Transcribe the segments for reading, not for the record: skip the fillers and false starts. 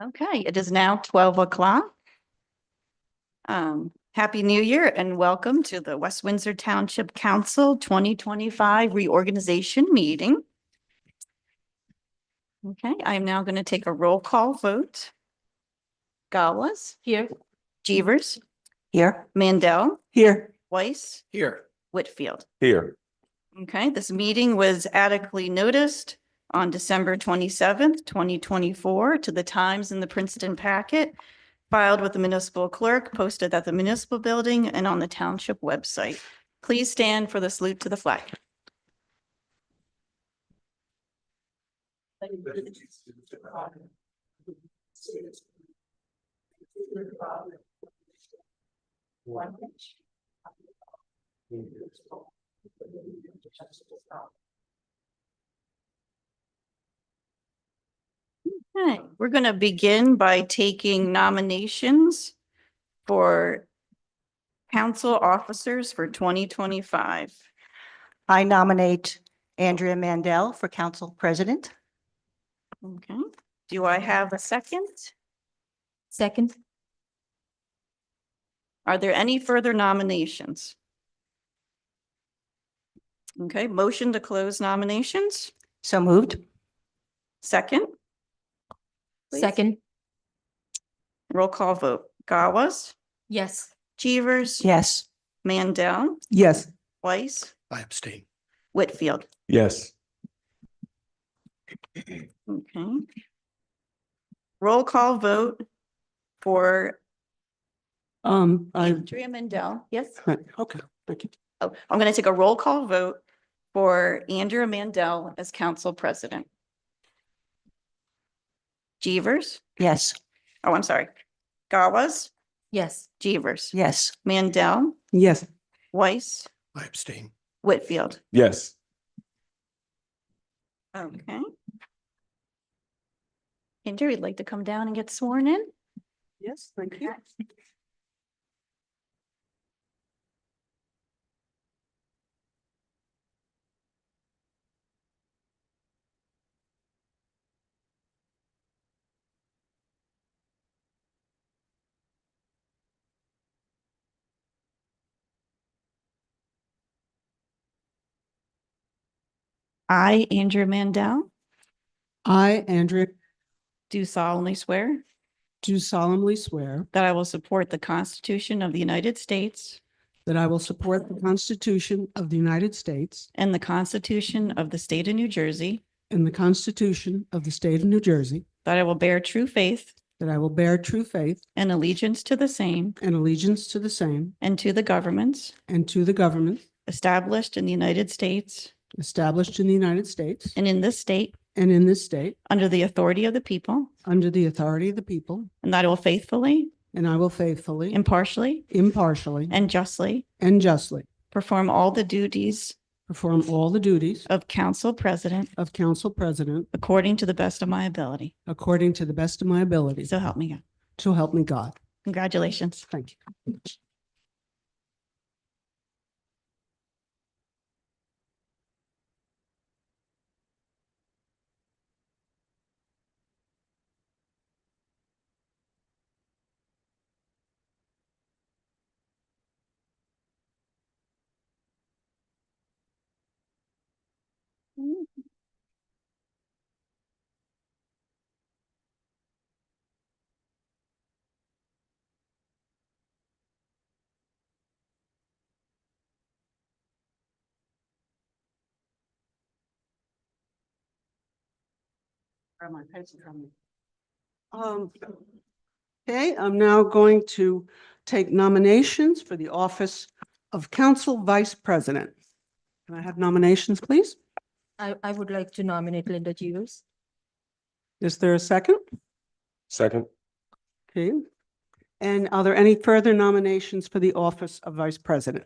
Okay, it is now 12 o'clock. Happy New Year and welcome to the West Windsor Township Council 2025 Reorganization Meeting. Okay, I am now going to take a roll call vote. Gawas. Here. Jeevers. Here. Mandel. Here. Weiss. Here. Whitfield. Here. Okay, this meeting was adequately noticed on December 27th, 2024 to the Times in the Princeton Packet, filed with the municipal clerk, posted at the municipal building and on the township website. Please stand for the salute to the flag. Okay, we're going to begin by taking nominations for council officers for 2025. I nominate Andrea Mandel for council president. Okay, do I have a second? Second. Are there any further nominations? Okay, motion to close nominations. So moved. Second? Please. Second. Roll call vote. Gawas, Yes. Jeevers. Yes. Mandel, Yes. Weiss, I abstain. Whitfield. Yes. Okay. Roll call vote for Andrea Mandel. Yes. Okay, thank you. Oh, I'm going to take a roll call vote for Andrea Mandel as council president. Jeevers. Yes. Oh, I'm sorry. Gawas, Yes. Jeevers. Yes. Mandel, Yes. Weiss, I abstain. Whitfield. Yes. Okay. Andrea, you'd like to come down and get sworn in? Yes, thank you. I, Andrea Mandel, I, Andrea, do solemnly swear do solemnly swear that I will support the Constitution of the United States that I will support the Constitution of the United States and the Constitution of the State of New Jersey, and the Constitution of the State of New Jersey, that I will bear true faith that I will bear true faith and allegiance to the same and allegiance to the same and to the governments and to the government established in the United States established in the United States and in this state and in this state under the authority of the people, under the authority of the people, and that I will faithfully, and I will faithfully, impartially, impartially, and justly and justly perform all the duties perform all the duties of council president of council president according to the best of my ability. according to the best of my ability. So help me God. So help me God. Congratulations. Thank you. Okay, I'm now going to take nominations for the office of Council Vice President. Can I have nominations, please? I would like to nominate Linda Jeevers. Is there a second? Second. Okay. And are there any further nominations for the office of Vice President?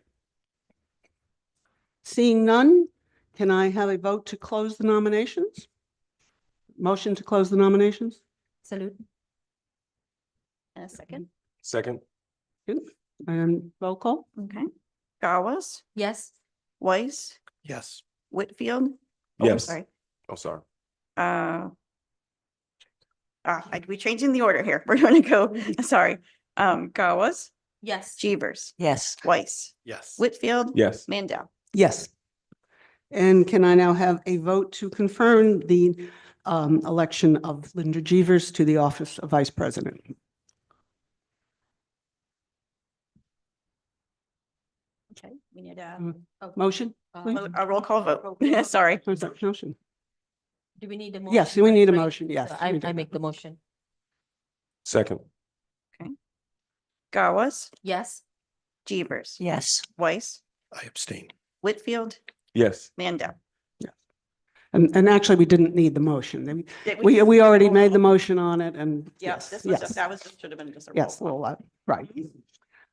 Seeing none, can I have a vote to close the nominations? Motion to close the nominations? Salute. And a second. Second. And roll call? Okay. Gawes, Yes. Weiss, Yes. Whitfield. Oh, I'm Yes. sorry. Oh, sorry. We changing the order here. We're going to go, sorry. Gawes, Yes. Jeevers, Yes. Weiss, Yes. Whitfield. Yes. Mandel. Yes. And can I now have a vote to confirm the election of Linda Jeevers to the office of Vice President? Okay, we need a Motion? please? a roll call vote. Sorry. Where's that motion? Do we need a motion? Yes, we need a Right. motion, yes. So we do. I make the motion. Second. Gawes, Yes. Jeevers, Yes. Weiss, I abstain. Whitfield, Yes. Mandel. And actually, we didn't need the motion. Did We already made the motion on it and Yeah, yes, this was, yes, that was, should have been just a roll yes, call. well, right.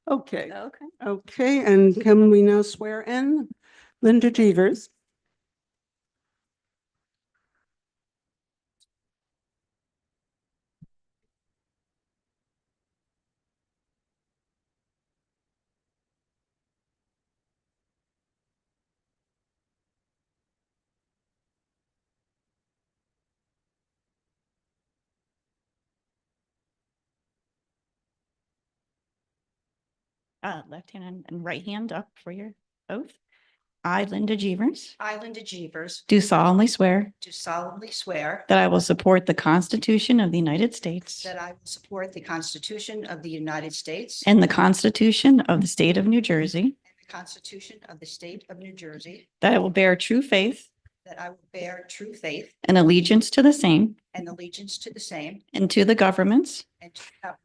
Okay, Okay. okay, and can we now swear in Linda Jeevers? Left hand and right hand up for your oath. I, Linda Jeevers, I, Linda Jeevers, do solemnly swear do solemnly swear that I will support the Constitution of the United States that I will support the Constitution of the United States and the Constitution of the State of New Jersey, and the Constitution of the State of New Jersey, that I will bear true faith that I will bear true faith and allegiance to the same and allegiance to the same and to the governments and to the government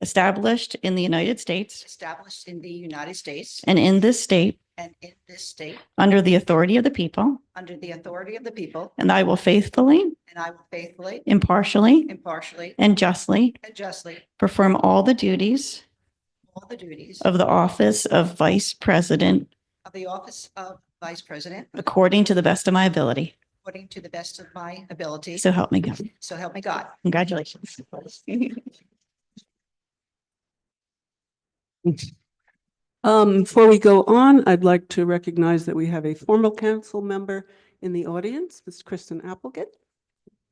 established in the United States established in the United States and in this state and in this state under the authority of the people, under the authority of the people, and I will faithfully, and I will faithfully, impartially, impartially, and justly and justly perform all the duties all the duties of the office of Vice President of the office of Vice President according to the best of my ability. according to the best of my ability. So help me God. So help me God. Congratulations. Before we go on, I'd like to recognize that we have a former council member in the audience, Ms. Kristen Applegate.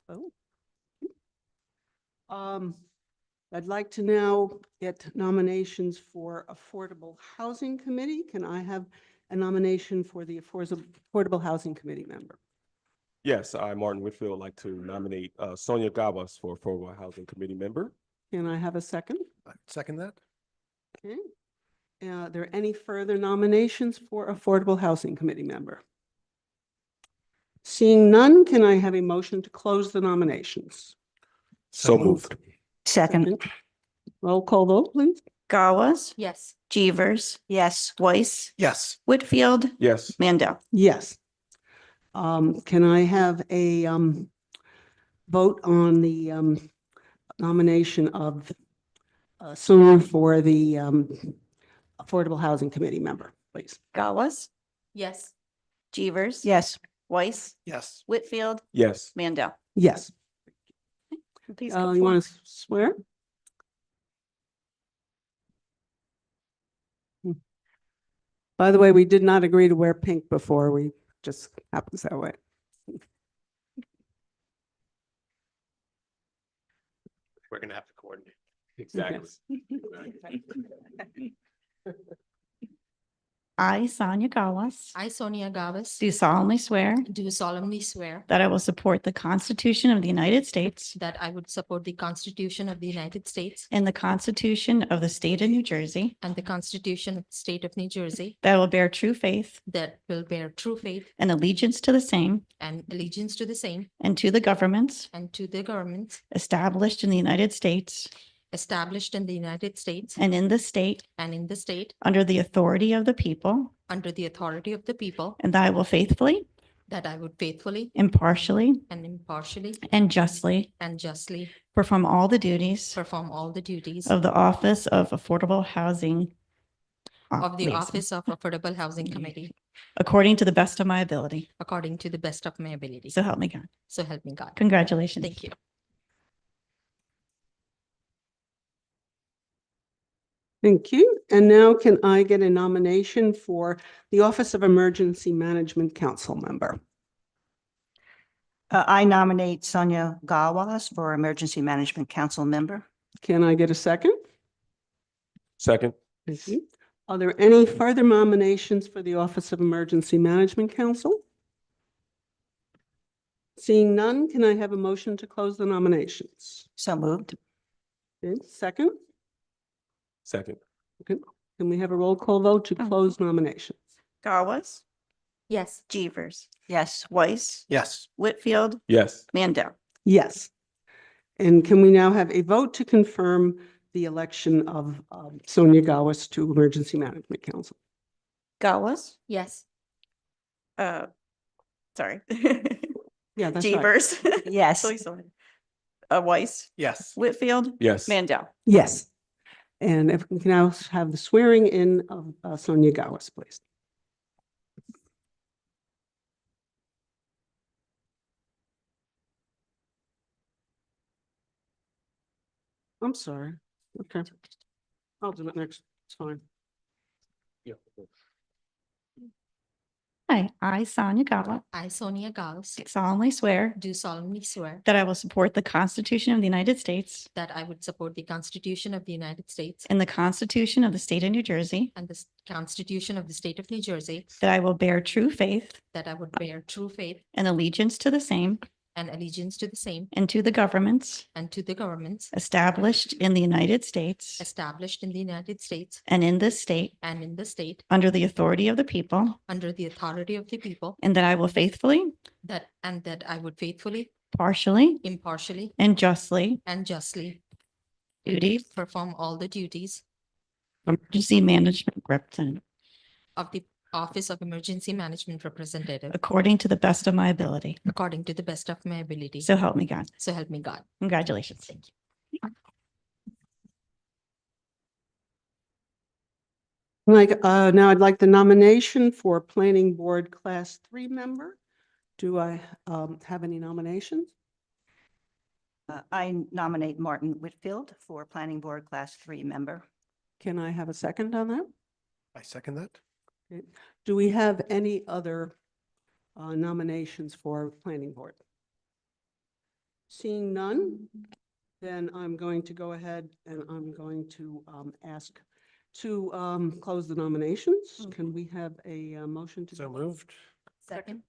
Oh. I'd like to now get nominations for Affordable Housing Committee. Can I have a nomination for the Affordable Housing Committee member? Yes, I, Martin Whitfield, would like to nominate Sonia Gabas for Affordable Housing Committee member. Can I have a second? I second that. Okay. Are there any further nominations for Affordable Housing Committee member? Seeing none, can I have a motion to close the nominations? So moved. Second. Roll call vote, please. Gawes, Yes. Jeevers, Yes. Weiss, Yes. Whitfield, Yes. Mandel. Yes. Can I have a vote on the nomination of someone for the Affordable Housing Committee member, please? Gawes, Yes. Jeevers. Yes. Weiss, Yes. Whitfield, Yes. Mandel. Yes. Please go You forward. want to swear? By the way, we did not agree to wear pink before. We just happens that way. We're gonna have to coordinate. Exactly. I, Sonia Gawes, I, Sonia Gavas, do solemnly swear do solemnly swear that I will support the Constitution of the United States that I would support the Constitution of the United States and the Constitution of the State of New Jersey, and the Constitution of the State of New Jersey, that I will bear true faith that will bear true faith and allegiance to the same and allegiance to the same and to the governments and to the governments established in the United States established in the United States and in this state and in the state under the authority of the people, under the authority of the people, and that I will faithfully, that I would faithfully impartially, and impartially and justly and justly perform all the duties perform all the duties of the Office of Affordable Housing of the Liaison, Office of Affordable Housing Committee according to the best of my ability. according to the best of my ability. So help me God. So help me God. Congratulations. Thank you. Thank you. And now can I get a nomination for the Office of Emergency Management Council member? I nominate Sonia Gawas for Emergency Management Council member. Can I get a second? Second. Thank you. Are there any further nominations for the Office of Emergency Management Council? Seeing none, can I have a motion to close the nominations? So moved. Okay, second, Second. can we have a roll call vote to Oh. close nominations? Gawas, Yes. Jeevers, Yes. Weiss, Yes. Whitfield, Yes. Mandel. Yes. And can we now have a vote to confirm the election of Sonia Gawas to Emergency Management Council? Gawas, Yes. sorry. Yeah, that's right. Jeevers. Yes. Weiss, Yes. Whitfield, Yes. Mandel. Yes. And if we can now have the swearing in of Sonia Gawas, please. I'm sorry. Okay. I'll do it next. It's fine. Hi, I, Sonia Gawa, I, Sonia Gauss, solemnly swear do solemnly swear that I will support the Constitution of the United States that I would support the Constitution of the United States and the Constitution of the State of New Jersey, and the Constitution of the State of New Jersey, that I will bear true faith that I would bear true faith and allegiance to the same and allegiance to the same and to the governments and to the governments established in the United States established in the United States and in this state and in the state under the authority of the people, under the authority of the people, and that I will faithfully, that I would faithfully, partially, impartially, and justly and justly duties perform all the duties emergency management representative of the Office of Emergency Management Representative according to the best of my ability. according to the best of my ability. So help me God. So help me God. Congratulations. Thank you. Now I'd like the nomination for Planning Board Class 3 member. Do I have any nominations? I nominate Martin Whitfield for Planning Board Class 3 member. Can I have a second on that? I second that. Okay. Do we have any other nominations for Planning Board? Seeing none, then I'm going to go ahead and I'm going to ask to close the nominations. Can we have a motion to? So moved. Second.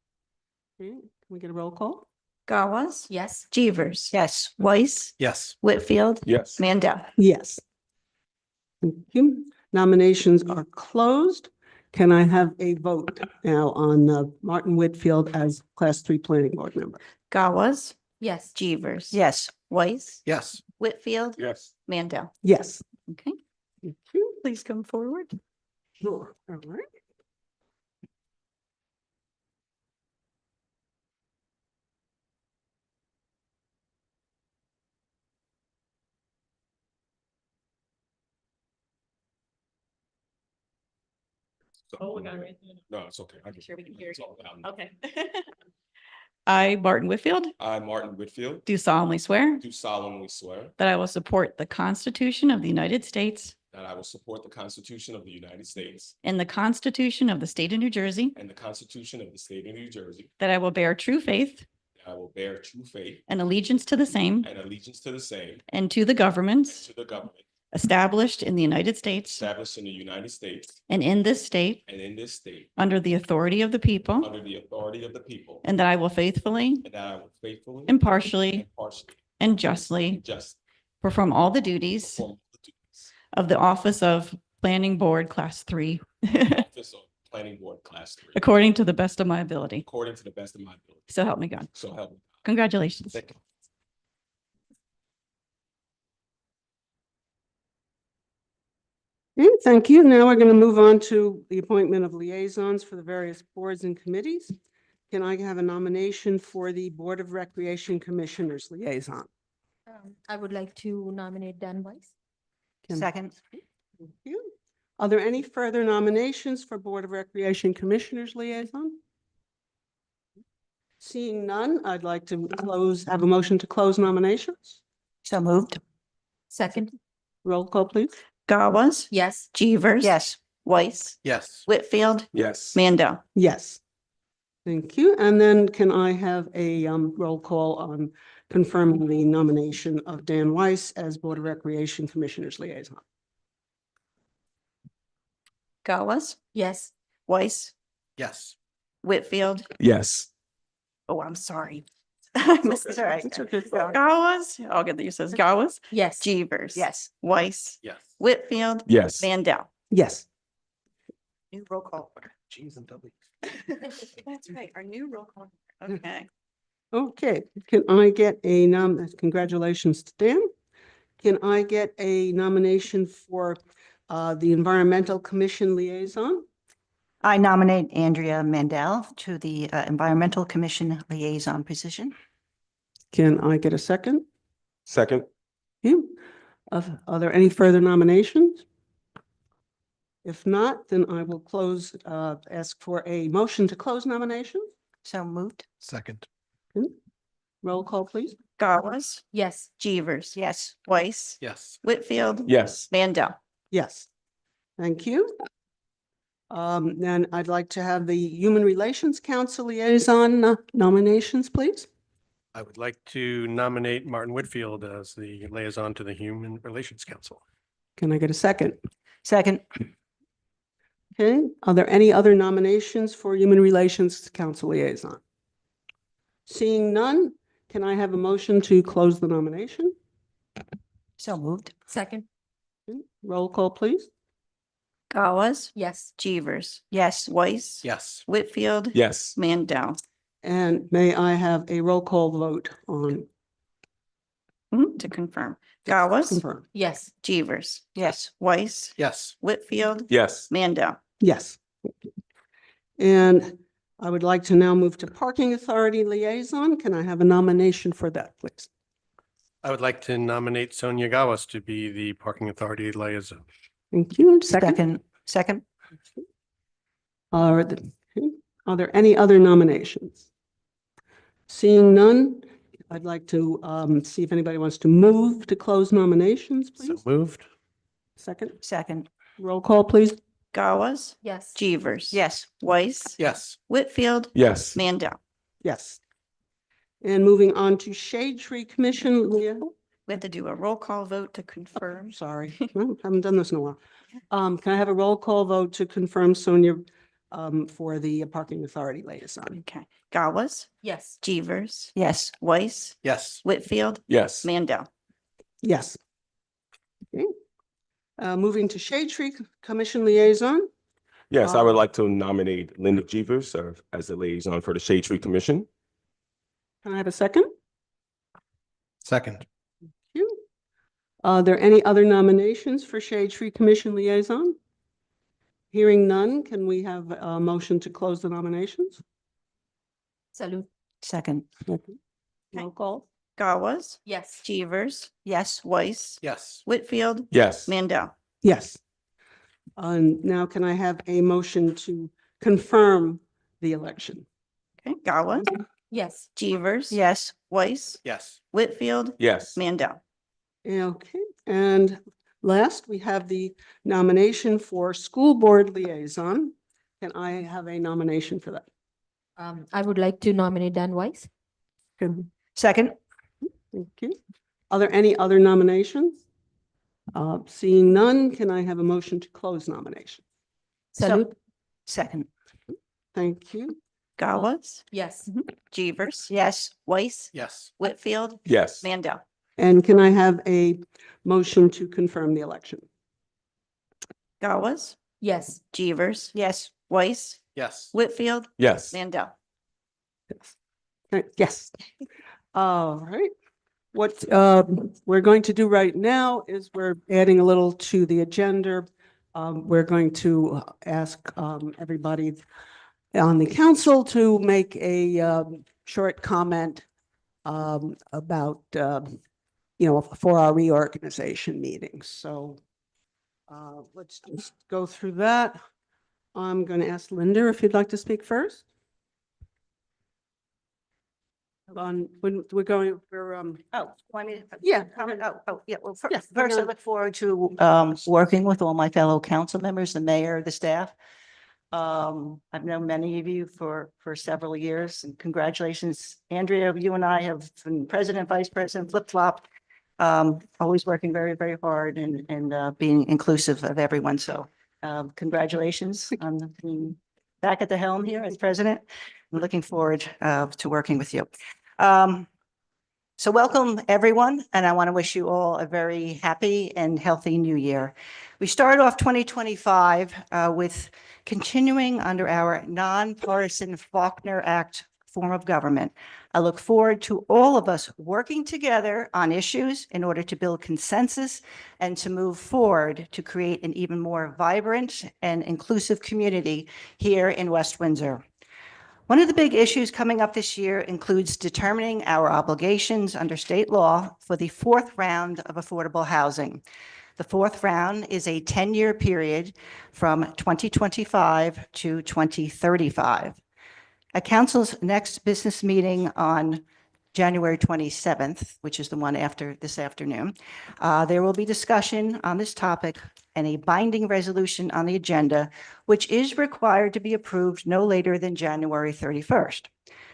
Okay, can we get a roll call? Gawas, Yes. Jeevers, Yes. Weiss, Yes. Whitfield, Yes. Mandel. Yes. Thank you. Nominations are closed. Can I have a vote now on Martin Whitfield as Class 3 Planning Board member? Gawas, Yes. Jeevers. Yes. Weiss, Yes. Whitfield, Yes. Mandel. Yes. Okay, Thank you. please come forward. Sure. All right. No, it's okay. Sure we can hear It's all loud. Okay. I, Martin Whitfield, I, Martin Whitfield, do solemnly swear do solemnly swear that I will support the Constitution of the United States that I will support the Constitution of the United States and the Constitution of the State of New Jersey, and the Constitution of the State of New Jersey, that I will bear true faith that I will bear true faith and allegiance to the same and allegiance to the same and to the and governments to the government established in the United States established in the United States and in this state and in this state under the authority of the people, under the authority of the people, and that I will faithfully, and that I will faithfully, impartially, impartially, and justly and just perform all the duties perform the duties of the Office of Planning Board Class 3 of the Office of Planning Board Class 3 according to the best of my ability. according to the best of my ability. So help me God. So help me. Congratulations. Thank you. Okay, thank you. Now we're going to move on to the appointment of liaisons for the various boards and committees. can I have a nomination for the Board of Recreation Commissioners Liaison? I would like to nominate Dan Weiss. Can- Second. Thank you. Are there any further nominations for Board of Recreation Commissioners Liaison? Seeing none, I'd like to have a motion to close nominations. So moved. Second, Roll call, please. Gawes, yes. Jeevers. Yes. Weiss, Yes. Whitfield, Yes. Mandel. Yes. Thank you. And then can I have a roll call on confirming the nomination of Dan Weiss as Board of Recreation Commissioners Liaison? Gawes, Yes. Weiss, Yes. Whitfield. Yes. Oh, I'm sorry. I missed it. All right. It's okay. Gawes, I'll get the uses. Gawes, Yes. Jeevers. Yes. Weiss, Yes. Whitfield, Yes. Mandel. Yes. New roll call order. G's and W's. That's right, our new roll call. Okay. Okay. Can I get a congratulations to Dan. Can I get a nomination for the Environmental Commission Liaison? I nominate Andrea Mandel to the Environmental Commission Liaison position. Can I get a second? Second. You. Are there any further nominations? If not, then I will ask for a motion to close nominations. So moved. Second. Roll call, please. Gawes, Yes. Jeevers. Yes. Weiss, Yes. Whitfield. Yes. Mandel. Yes. Thank you. Then I'd like to have the Human Relations Council Liaison nominations, please. I would like to nominate Martin Whitfield as the liaison to the Human Relations Council. Can I get a second? Second. Okay. Are there any other nominations for Human Relations Council Liaison? Seeing none, can I have a motion to close the nomination? So moved. Second, Roll call, please. Gawes, yes. Jeevers. Yes. Weiss. Yes. Whitfield. Yes. Mandel. And may I have a roll call vote on To confirm. Gawes, confirm? Yes. Jeevers. Yes. Weiss, Yes. Whitfield. Yes. Mandel. Yes. And I would like to now move to Parking Authority Liaison. Can I have a nomination for that, please? I would like to nominate Sonia Gawas to be the Parking Authority liaison. Thank you. Second. Second. Second. Are there any other nominations? Seeing none, I'd like to see if anybody wants to move to close nominations, So please. moved. Second. Second. Roll call, please. Gawes, Yes. Jeevers. Yes. Weiss, Yes. Whitfield. Yes. Mandel. Yes. And moving on to Shade Tree Commission, Leah. We have to do a roll call vote to confirm. Sorry, no, haven't done this in a while. Can I have a roll call vote to confirm Sonia for the Parking Authority liaison? Okay. Gawes, Yes. Jeevers. Yes. Weiss, Yes. Whitfield. Yes. Mandel. Yes. Okay. Moving to Shade Tree Commission liaison. Yes, I would like to nominate Linda Jeevers as the liaison for the Shade Tree Commission. Can I have a second? Second. You. Are there any other nominations for Shade Tree Commission liaison? Hearing none, can we have a motion to close the nominations? Salute. Second. Roll call. Gawes, Yes. Jeevers. Yes. Weiss, Yes. Whitfield. Yes. Mandel. Yes. Now can I have a motion to confirm the election? Okay. Gawes, Yes. Jeevers. Yes. Weiss, Yes. Whitfield. Yes. Mandel. Okay, and last, we have the nomination for School Board Liaison. Can I have a nomination for that? I would like to nominate Dan Weiss. Can- Second. Thank you. Are there any other nominations? Seeing none, can I have a motion to close nomination? So- Salute. Second. Thank you. Gawes, Yes. Jeevers. Yes. Weiss, Yes. Whitfield. Yes. Mandel. And can I have a motion to confirm the election? Gawes, Yes. Jeevers. Yes. Weiss, Yes. Whitfield. Yes. Mandel. Yes. All right. What we're going to do right now is we're adding a little to the agenda. We're going to ask everybody on the council to make a short comment about, for our reorganization meetings. So let's just go through that. I'm going to ask Linda if you'd like to speak first. When we're going, Want me to? Yeah. Comment? Yeah. Well, Yes, first, I no. look forward to working with all my fellow council members, the mayor, the staff. I've known many of you for several years, and congratulations, Andrea. You and I have been president, vice president, flip-flop. Always working very, very hard and being inclusive of everyone. So congratulations on being back at the helm here as president. I'm looking forward to working with you. So welcome, everyone, and I want to wish you all a very happy and healthy new year. We start off 2025 with continuing under our nonpartisan Faulkner Act form of government. I look forward to all of us working together on issues in order to build consensus and to move forward to create an even more vibrant and inclusive community here in West Windsor. One of the big issues coming up this year includes determining our obligations under state law for the fourth round of affordable housing. The fourth round is a 10-year period from 2025 to 2035. At Council's next business meeting on January 27th, which is the one after this afternoon, there will be discussion on this topic and a binding resolution on the agenda, which is required to be approved no later than January 31st.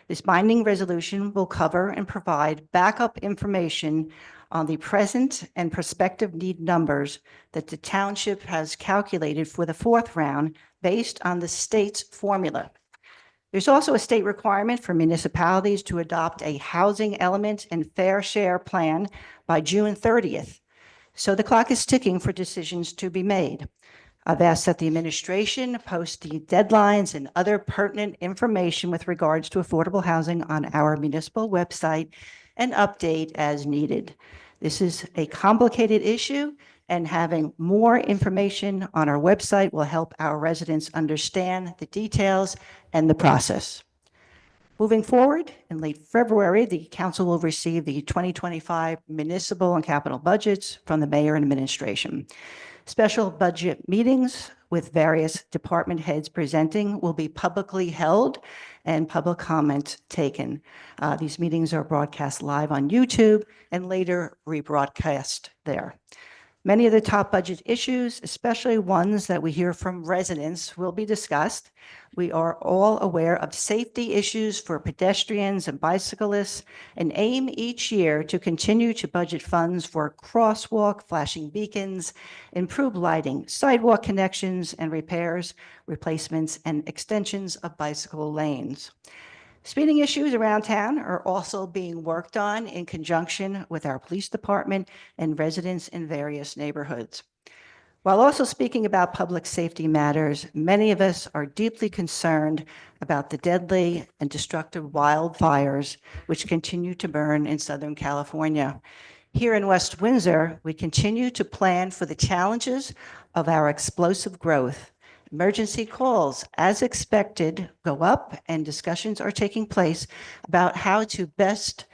This binding resolution will cover and provide backup information on the present and prospective need numbers that the township has calculated for the fourth round based on the state's formula. There's also a state requirement for municipalities to adopt a housing element and fair share plan by June 30th. So the clock is ticking for decisions to be made. I've asked that the administration post the deadlines and other pertinent information with regards to affordable housing on our municipal website and update as needed. This is a complicated issue, and having more information on our website will help our residents understand the details and the process. Moving forward, in late February, the council will receive the 2025 municipal and capital budgets from the mayor and administration. Special budget meetings with various department heads presenting will be publicly held and public comment taken. These meetings are broadcast live on YouTube and later rebroadcast there. Many of the top budget issues, especially ones that we hear from residents, will be discussed. We are all aware of safety issues for pedestrians and bicyclists and aim each year to continue to budget funds for crosswalk, flashing beacons, improved lighting, sidewalk connections and repairs, replacements, and extensions of bicycle lanes. Speeding issues around town are also being worked on in conjunction with our police department and residents in various neighborhoods. While also speaking about public safety matters, many of us are deeply concerned about the deadly and destructive wildfires which continue to burn in Southern California. Here in West Windsor, we continue to plan for the challenges of our explosive growth. Emergency calls, as expected, go up, and discussions are taking place about how to best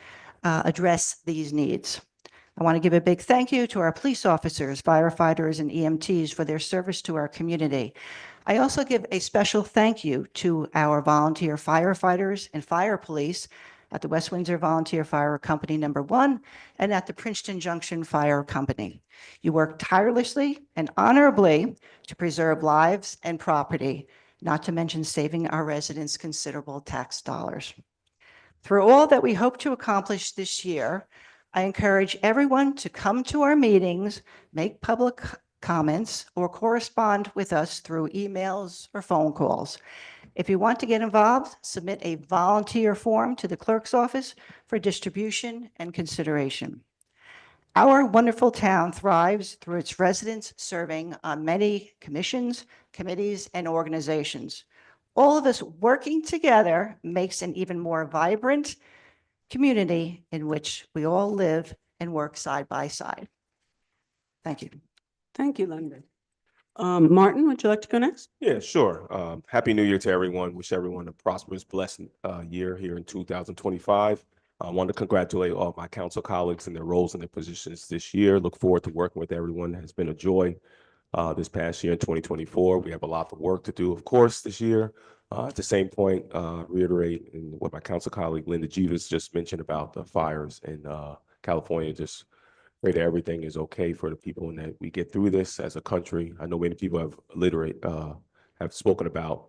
address these needs. I want to give a big thank you to our police officers, firefighters, and EMTs for their service to our community. I also give a special thank you to our volunteer firefighters and fire police at the West Windsor Volunteer Fire Company No. 1 and at the Princeton Junction Fire Company. You work tirelessly and honorably to preserve lives and property, not to mention saving our residents considerable tax dollars. Through all that we hope to accomplish this year, I encourage everyone to come to our meetings, make public comments, or correspond with us through emails or phone calls. If you want to get involved, submit a volunteer form to the clerk's office for distribution and consideration. Our wonderful town thrives through its residents serving on many commissions, committees, and organizations. All of us working together makes an even more vibrant community in which we all live and work side by side. Thank you. Thank you, Linda. Martin, would you like to go next? Yeah, sure. Happy New Year to everyone. Wish everyone a prosperous, blessed year here in 2025. I want to congratulate all my council colleagues and their roles and their positions this year. Look forward to working with everyone. It has been a joy this past year in 2024. We have a lot of work to do, of course, this year. At the same point, reiterate in what my council colleague Linda Jeeves just mentioned about the fires in California. Just pray that everything is okay for the people and that we get through this as a country. I know many people have spoken about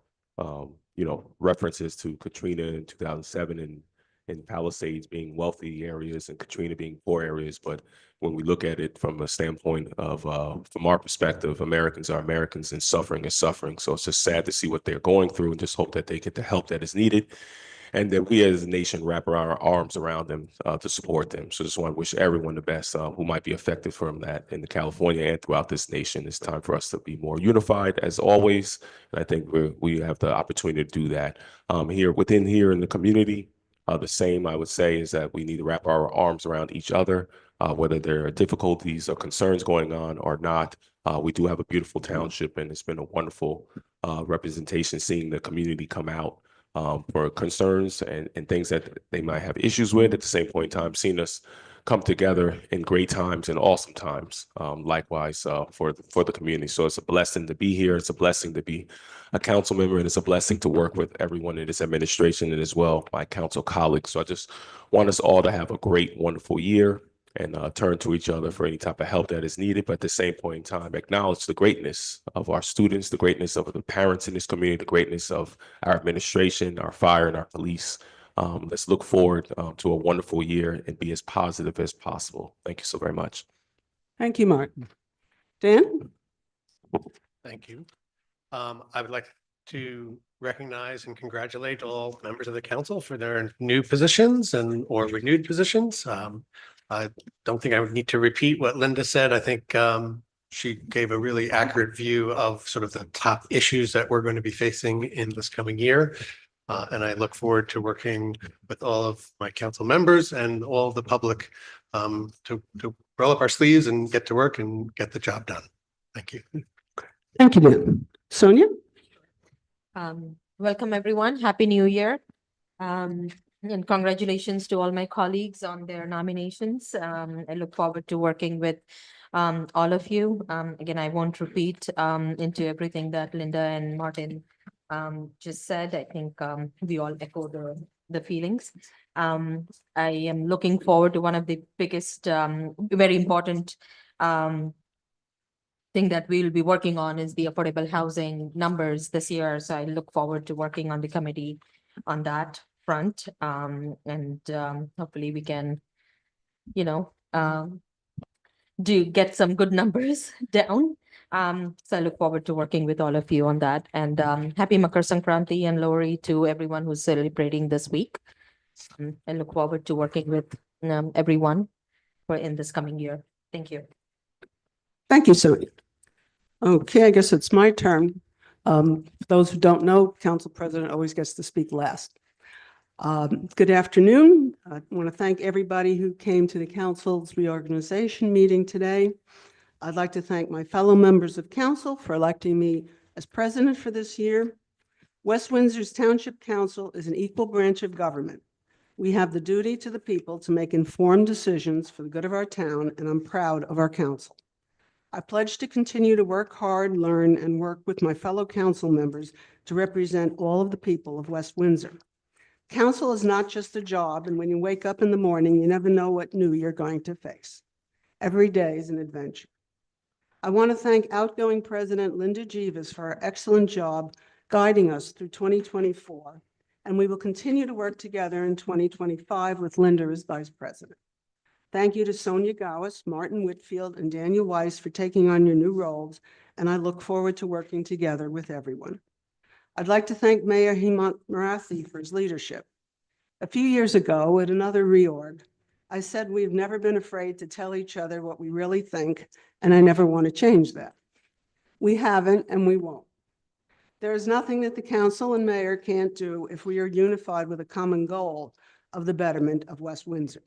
references to Katrina in 2007 and Palisades being wealthy areas and Katrina being poor areas. But when we look at it from a standpoint of from our perspective, Americans are Americans and suffering is suffering. So it's just sad to see what they're going through and just hope that they get the help that is needed, and that we as a nation wrap our arms around them to support them. So just want to wish everyone the best who might be affected from that in California and throughout this nation. It's time for us to be more unified as always. And I think we have the opportunity to do that here in the community. The same I would say is that we need to wrap our arms around each other, whether there are difficulties or concerns going on or not. We do have a beautiful township, and it's been a wonderful representation seeing the community come out for concerns and things that they might have issues with. At the same point in time, seeing us come together in great times and awesome times, likewise for the community. So it's a blessing to be here. It's a blessing to be a council member, and it's a blessing to work with everyone in this administration and as well my council colleagues. So I just want us all to have a great, wonderful year and turn to each other for any type of help that is needed. But at the same point in time, acknowledge the greatness of our students, the greatness of the parents in this community, the greatness of our administration, our fire, and our police. Let's look forward to a wonderful year and be as positive as possible. Thank you so very much. Thank you, Martin. Dan? Thank you. I would like to recognize and congratulate all members of the council for their new positions or renewed positions. I don't think I would need to repeat what Linda said. I think she gave a really accurate view of sort of the top issues that we're going to be facing in this coming year. And I look forward to working with all of my council members and all of the public to roll up our sleeves and get to work and get the job done. Thank you. Thank you, Dan. Sonia? Welcome, everyone. Happy New Year. And congratulations to all my colleagues on their nominations. I look forward to working with all of you. Again, I won't repeat into everything that Linda and Martin just said. I think we all echo the feelings. I am looking forward to one of the biggest, very important thing that we'll be working on is the affordable housing numbers this year. So I look forward to working on the committee on that front. And hopefully we can, get some good numbers down. So I look forward to working with all of you on that. And happy Makar Sankranti and Lori to everyone who's celebrating this week. I look forward to working with everyone in this coming year. Thank you. Thank you, Sonia. Okay, I guess it's my turn. For those who don't know, Council President always gets to speak last. Good afternoon. I want to thank everybody who came to the council's reorganization meeting today. I'd like to thank my fellow members of council for electing me as president for this year. West Windsor's Township Council is an equal branch of government. We have the duty to the people to make informed decisions for the good of our town, and I'm proud of our council. I pledge to continue to work hard, learn, and work with my fellow council members to represent all of the people of West Windsor. Council is not just a job, and when you wake up in the morning, you never know what new you're going to face. Every day is an adventure. I want to thank outgoing President Linda Jeeves for her excellent job guiding us through 2024, and we will continue to work together in 2025 with Linda as Vice President. Thank you to Sonia Gowis, Martin Whitfield, and Daniel Weiss for taking on your new roles, and I look forward to working together with everyone. I'd like to thank Mayor Hemant Marathi for his leadership. A few years ago at another reorg, I said we've never been afraid to tell each other what we really think, and I never want to change that. We haven't, and we won't. There is nothing that the council and mayor can't do if we are unified with a common goal of the betterment of West Windsor.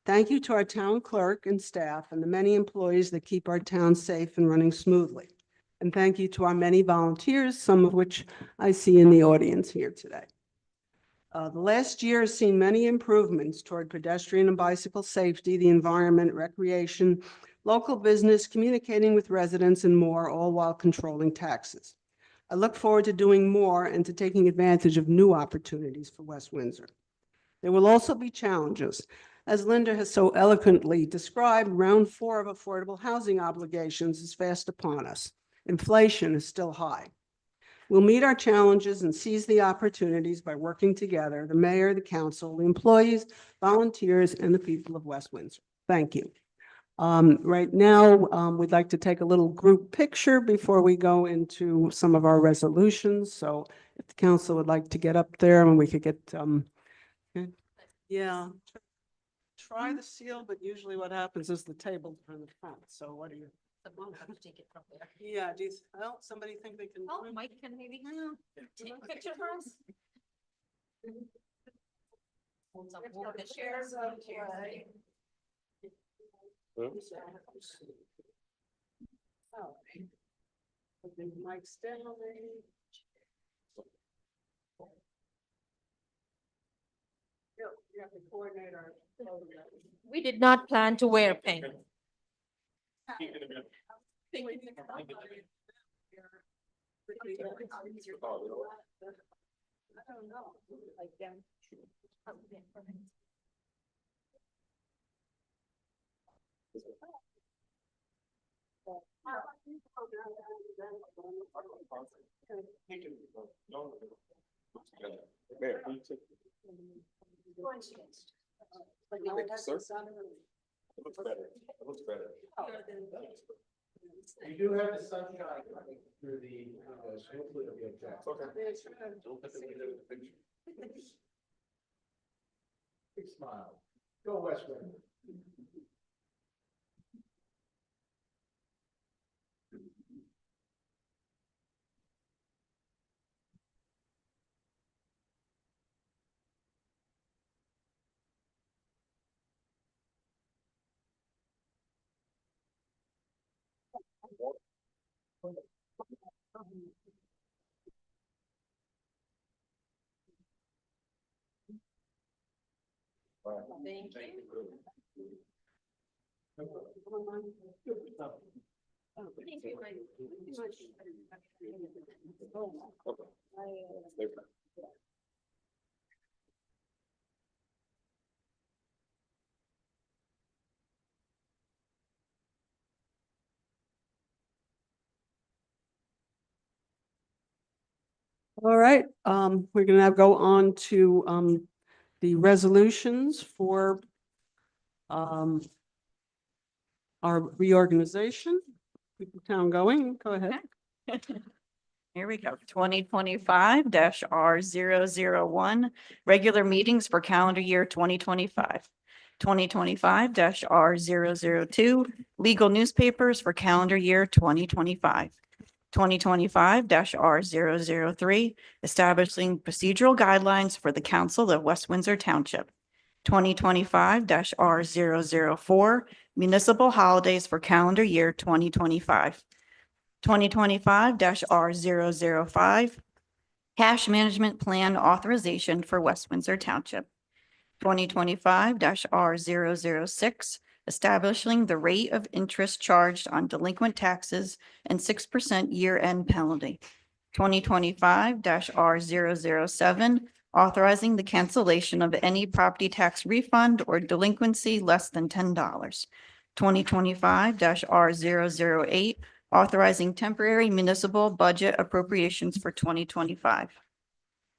Thank you to our town clerk and staff and the many employees that keep our town safe and running smoothly. And thank you to our many volunteers, some of which I see in the audience here today. The last year has seen many improvements toward pedestrian and bicycle safety, the environment, recreation, local business, communicating with residents, and more, all while controlling taxes. I look forward to doing more and to taking advantage of new opportunities for West Windsor. There will also be challenges. As Linda has so eloquently described, round 4 of affordable housing obligations is fast upon us. Inflation is still high. We'll meet our challenges and seize the opportunities by working together, the mayor, the council, the employees, volunteers, and the people of West Windsor. Thank you. Right now, we'd like to take a little group picture before we go into some of our resolutions. So if the council would like to get up there and we could get, yeah, try the seal, but usually what happens is the table in the front. So what do you? Someone have to take it from there. Yeah, do you, well, somebody think they can? Oh, Mike can maybe take a picture for us? Hold up, move the chairs. Mike's down, maybe. You have to coordinate our. We did not plan to wear pink. I don't know. Like them. Thank you, sir. It looks better. It looks better. You do have the sunshine coming through the, so hopefully it'll be okay. Big smile. Go West Wind. Thank you. All right, we're gonna now go on to the resolutions for our reorganization. Keep the town going. Go ahead. Here we go, 2025-R001, regular meetings for calendar year 2025. 2025-R002, legal newspapers for calendar year 2025. 2025-R003, establishing procedural guidelines for the council of West Windsor Township. 2025-R004, municipal holidays for calendar year 2025. 2025-R005, cash management plan authorization for West Windsor Township. 2025-R006, establishing the rate of interest charged on delinquent taxes and 6% year-end penalty. 2025-R007, authorizing the cancellation of any property tax refund or delinquency less than $10. 2025-R008, authorizing temporary municipal budget appropriations for 2025.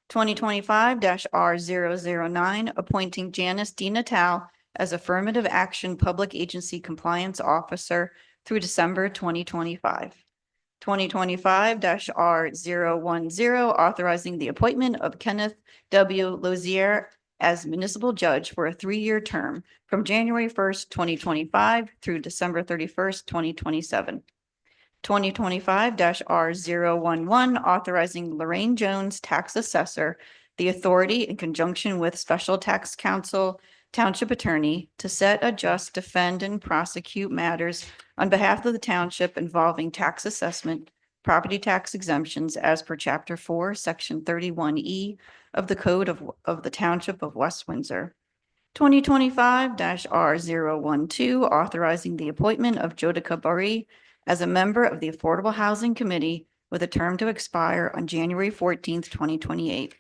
2025-R009, appointing Janice D. Natal as Affirmative Action Public Agency Compliance Officer through December 2025. 2025-R010, authorizing the appointment of Kenneth W. Lozier as municipal judge for a 3-year term from January 1st, 2025 through December 31st, 2027. 2025-R011, authorizing Lorraine Jones, tax assessor, the authority in conjunction with special tax counsel, township attorney, to set, adjust, defend, and prosecute matters on behalf of the township involving tax assessment, property tax exemptions as per Chapter 4, Section 31E of the Code of the Township of West Windsor. 2025-R012, authorizing the appointment of Jodica Bari as a member of the Affordable Housing Committee with a term to expire on January 14th, 2028.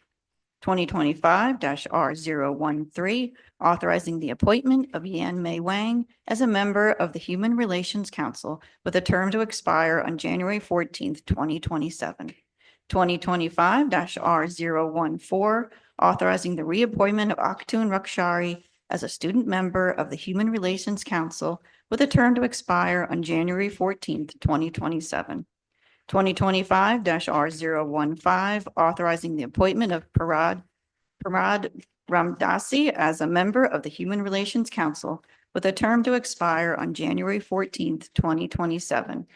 2025-R013, authorizing the appointment of Yan Mei Wang as a member of the Human Relations Council with a term to expire on January 14th, 2027. 2025-R014, authorizing the reappointment of Akhtoon Rakshari as a student member of the Human Relations Council with a term to expire on January 14th, 2027. 2025-R015, authorizing the appointment of Parad Ramdasi as a member of the Human Relations Council with a term to expire on January 14th, 2027.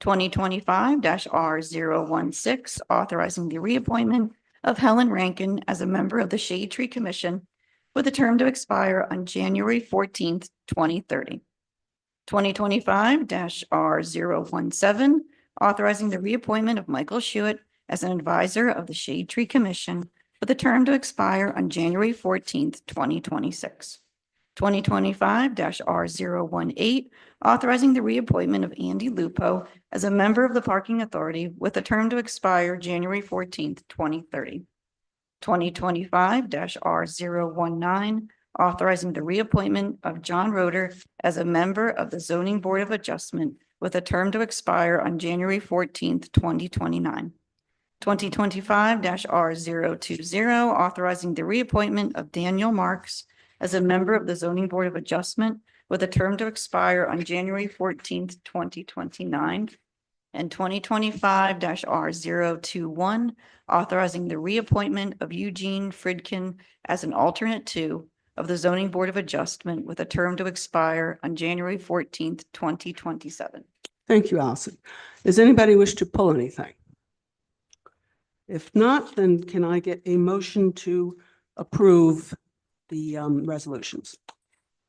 2025-R016, authorizing the reappointment of Helen Rankin as a member of the Shade Tree Commission with a term to expire on January 14th, 2030. 2025-R017, authorizing the reappointment of Michael Shuett as an advisor of the Shade Tree Commission with a term to expire on January 14th, 2026. 2025-R018, authorizing the reappointment of Andy Lupo as a member of the Parking Authority with a term to expire January 14th, 2030. 2025-R019, authorizing the reappointment of John Roeder as a member of the Zoning Board of Adjustment with a term to expire on January 14th, 2029. 2025-R020, authorizing the reappointment of Daniel Marks as a member of the Zoning Board of Adjustment with a term to expire on January 14th, 2029. And 2025-R021, authorizing the reappointment of Eugene Fridkin as an alternate 2 of the Zoning Board of Adjustment with a term to expire on January 14th, 2027. Thank you, Allison. Does anybody wish to pull anything? If not, then can I get a motion to approve the resolutions?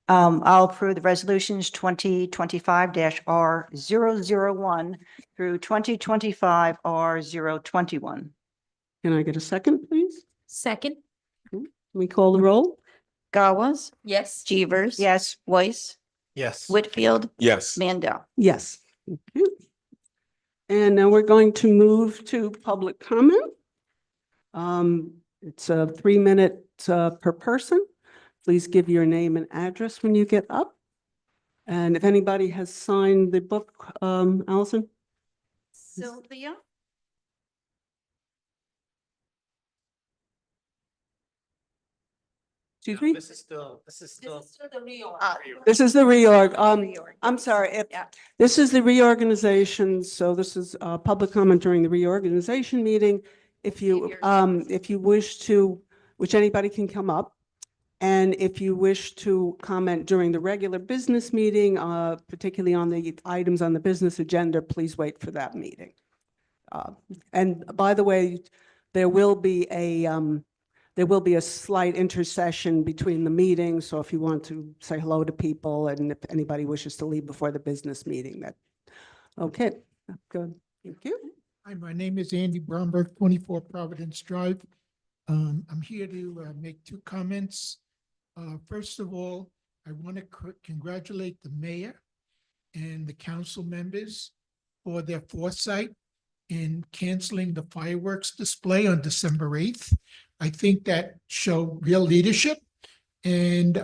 I'll approve the resolutions 2025-R001 through 2025-R021. Can I get a second, please? Second. Can we call the roll? Gawas, Yes. Chevers. Yes. Weiss, Yes. Whitfield, Yes. Mandel. Yes. Thank you. And now we're going to move to public comment. It's a 3-minute per person. Please give your name and address when you get up. And if anybody has signed the book, Allison? Sylvia? Excuse me? This is still. This is the reorg. I'm sorry. Yeah. This is the reorganization. So this is public comment during the reorganization meeting. If you wish to, which anybody can come up. And if you wish to comment during the regular business meeting, particularly on the items on the business agenda, please wait for that meeting. And by the way, there will be a slight intercession between the meetings. So if you want to say hello to people and if anybody wishes to leave before the business meeting, that, okay, good. Thank you. Hi, my name is Andy Bromberg, 24 Providence Drive. I'm here to make 2 comments. First of all, I want to congratulate the mayor and the council members for their foresight in canceling the fireworks display on December 8th. I think that showed real leadership and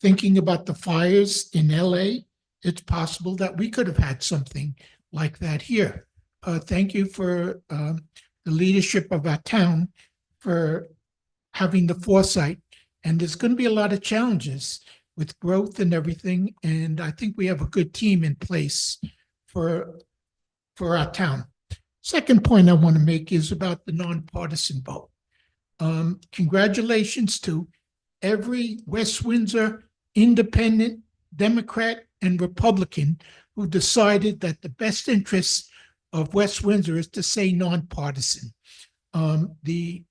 thinking about the fires in LA, it's possible that we could have had something like that here. Thank you for the leadership of our town for having the foresight. And there's going to be a lot of challenges with growth and everything. And I think we have a good team in place for our town. Second point I want to make is about the nonpartisan vote. Congratulations to every West Windsor independent, Democrat, and Republican who decided that the best interests of West Windsor is to say nonpartisan. The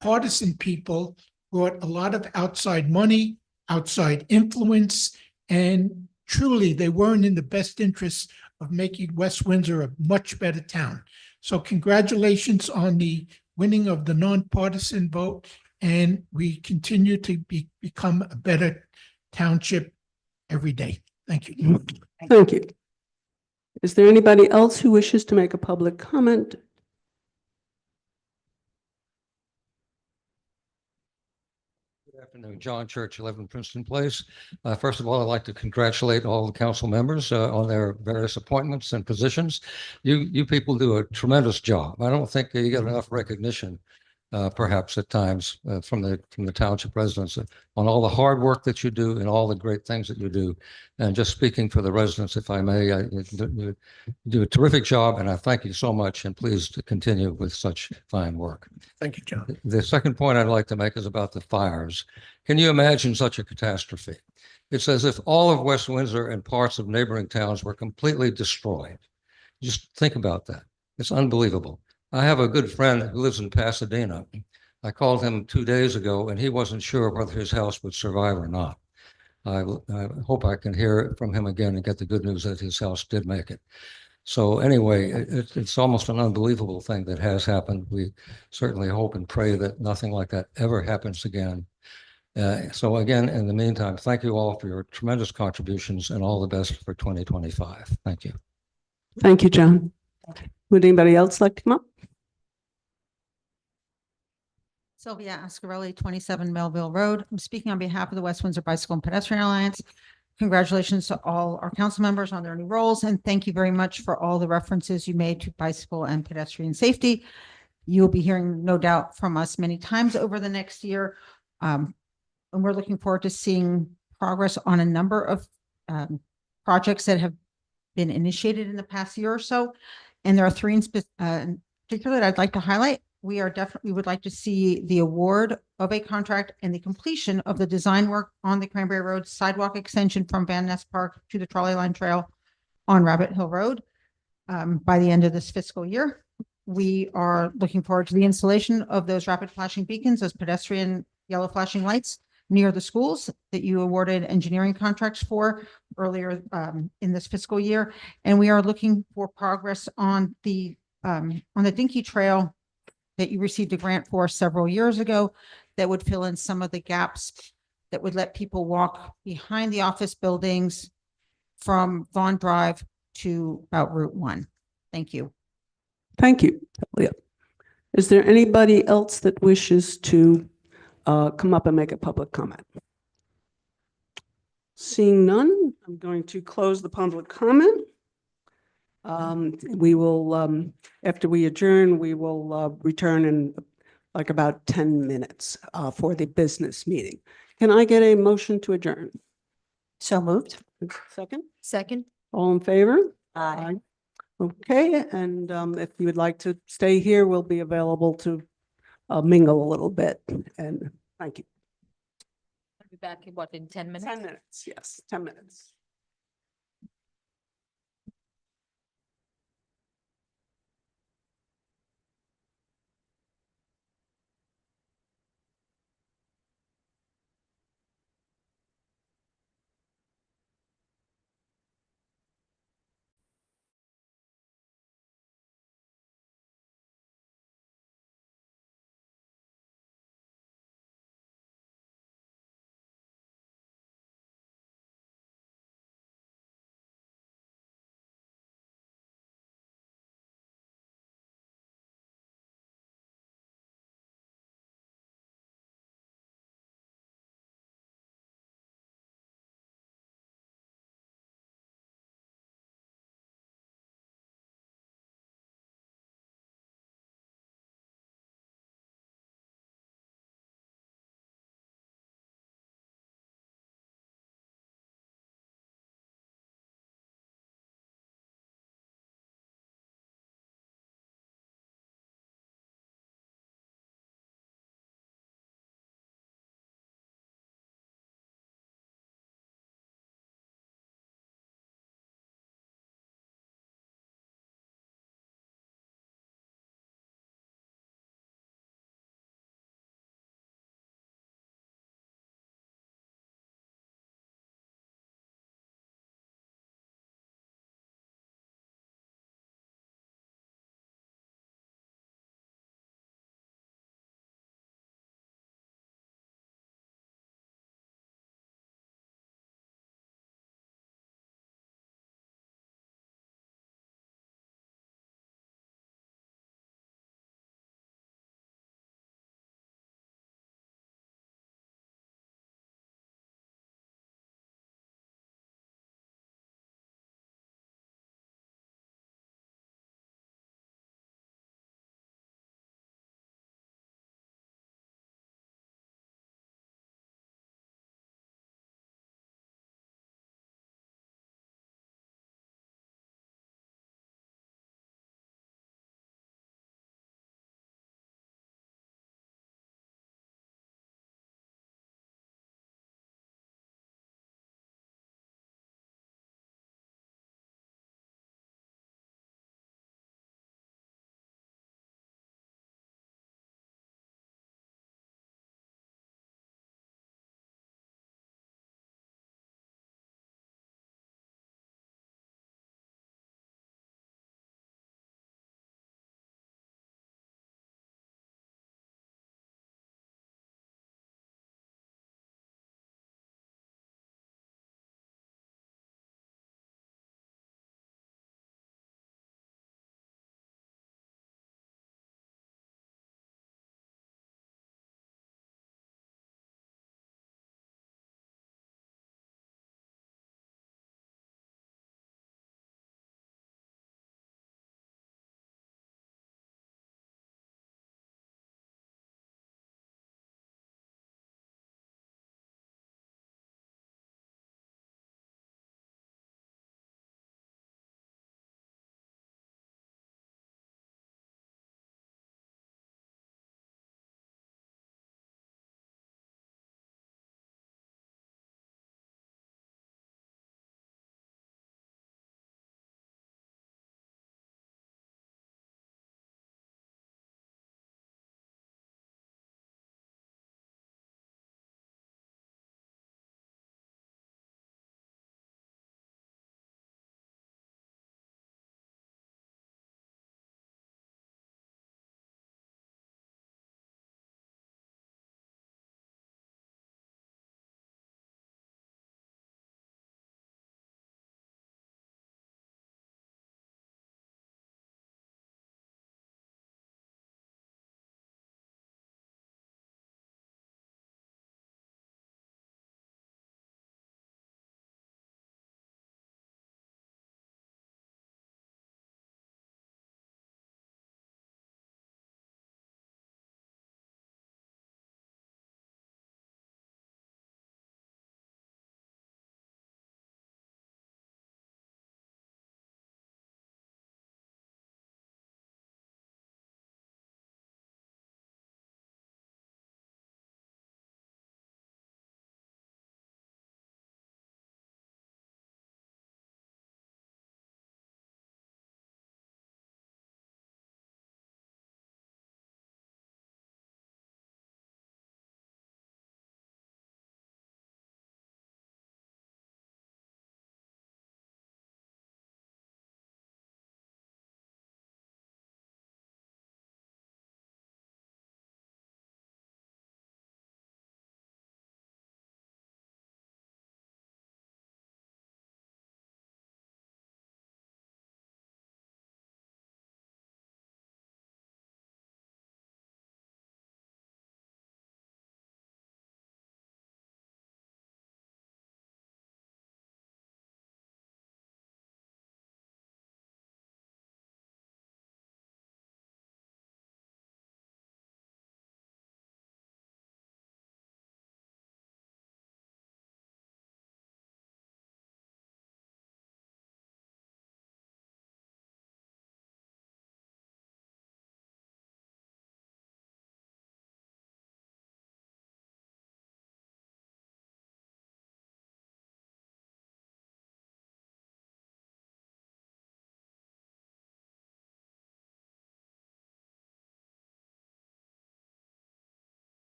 partisan people brought a lot of outside money, outside influence, and truly they weren't in the best interests of making West Windsor a much better town. So congratulations on the winning of the nonpartisan vote, and we continue to become a better township every day. Thank you. Thank you. Is there anybody else who wishes to make a public comment? Good afternoon, John Church, 11 Princeton Place. First of all, I'd like to congratulate all the council members on their various appointments and positions. You people do a tremendous job. I don't think you get enough recognition, perhaps at times, from the township residents on all the hard work that you do and all the great things that you do. And just speaking for the residents, if I may, you do a terrific job, and I thank you so much. And please to continue with such fine work. Thank you, John. The second point I'd like to make is about the fires. Can you imagine such a catastrophe? It's as if all of West Windsor and parts of neighboring towns were completely destroyed. Just think about that. It's unbelievable. I have a good friend who lives in Pasadena. I called him 2 days ago, and he wasn't sure whether his house would survive or not. I hope I can hear from him again and get the good news that his house did make it. So anyway, it's almost an unbelievable thing that has happened. We certainly hope and pray that nothing like that ever happens again. So again, in the meantime, thank you all for your tremendous contributions and all the best for 2025. Thank you. Thank you, John. Would anybody else like to come up? Sylvia Ascarelli, 27 Melville Road. I'm speaking on behalf of the West Windsor Bicycle and Pedestrian Alliance. Congratulations to all our council members on their new roles, and thank you very much for all the references you made to bicycle and pedestrian safety. You'll be hearing, no doubt, from us many times over the next year. And we're looking forward to seeing progress on a number of projects that have been initiated in the past year or so. And there are three in particular that I'd like to highlight. We would like to see the award of a contract and the completion of the design work on the Cranberry Road sidewalk extension from Van Ness Park to the trolley line trail on Rabbit Hill Road by the end of this fiscal year. We are looking forward to the installation of those rapid flashing beacons, those pedestrian yellow flashing lights near the schools that you awarded engineering contracts for earlier in this fiscal year. And we are looking for progress on the Dinky Trail that you received a grant for several years ago that would fill in some of the gaps that would let people walk behind the office buildings from Vaughn Drive to about Route 1. Thank you. Thank you. Talia. Is there anybody else that wishes to come up and make a public comment? Seeing none, I'm going to close the public comment. We will, after we adjourn, we will return in like about 10 minutes for the business meeting. Can I get a motion to adjourn? So moved. Second? Second. All in favor? Aye. Okay, and if you would like to stay here, we'll be available to mingle a little bit. And thank you. I'll be back in what, in 10 minutes? 10 minutes, yes, 10 minutes.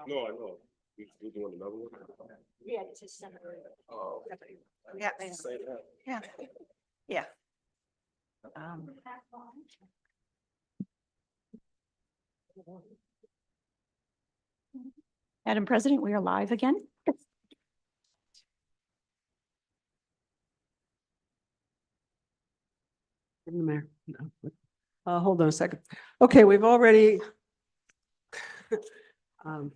No, I know. We're doing another one? Yeah, it's a separate. Oh. Yeah. Say that. Yeah. Yeah. Um, Madam President, we are live again. In the mayor. No. Hold on a second. Okay, we've already um,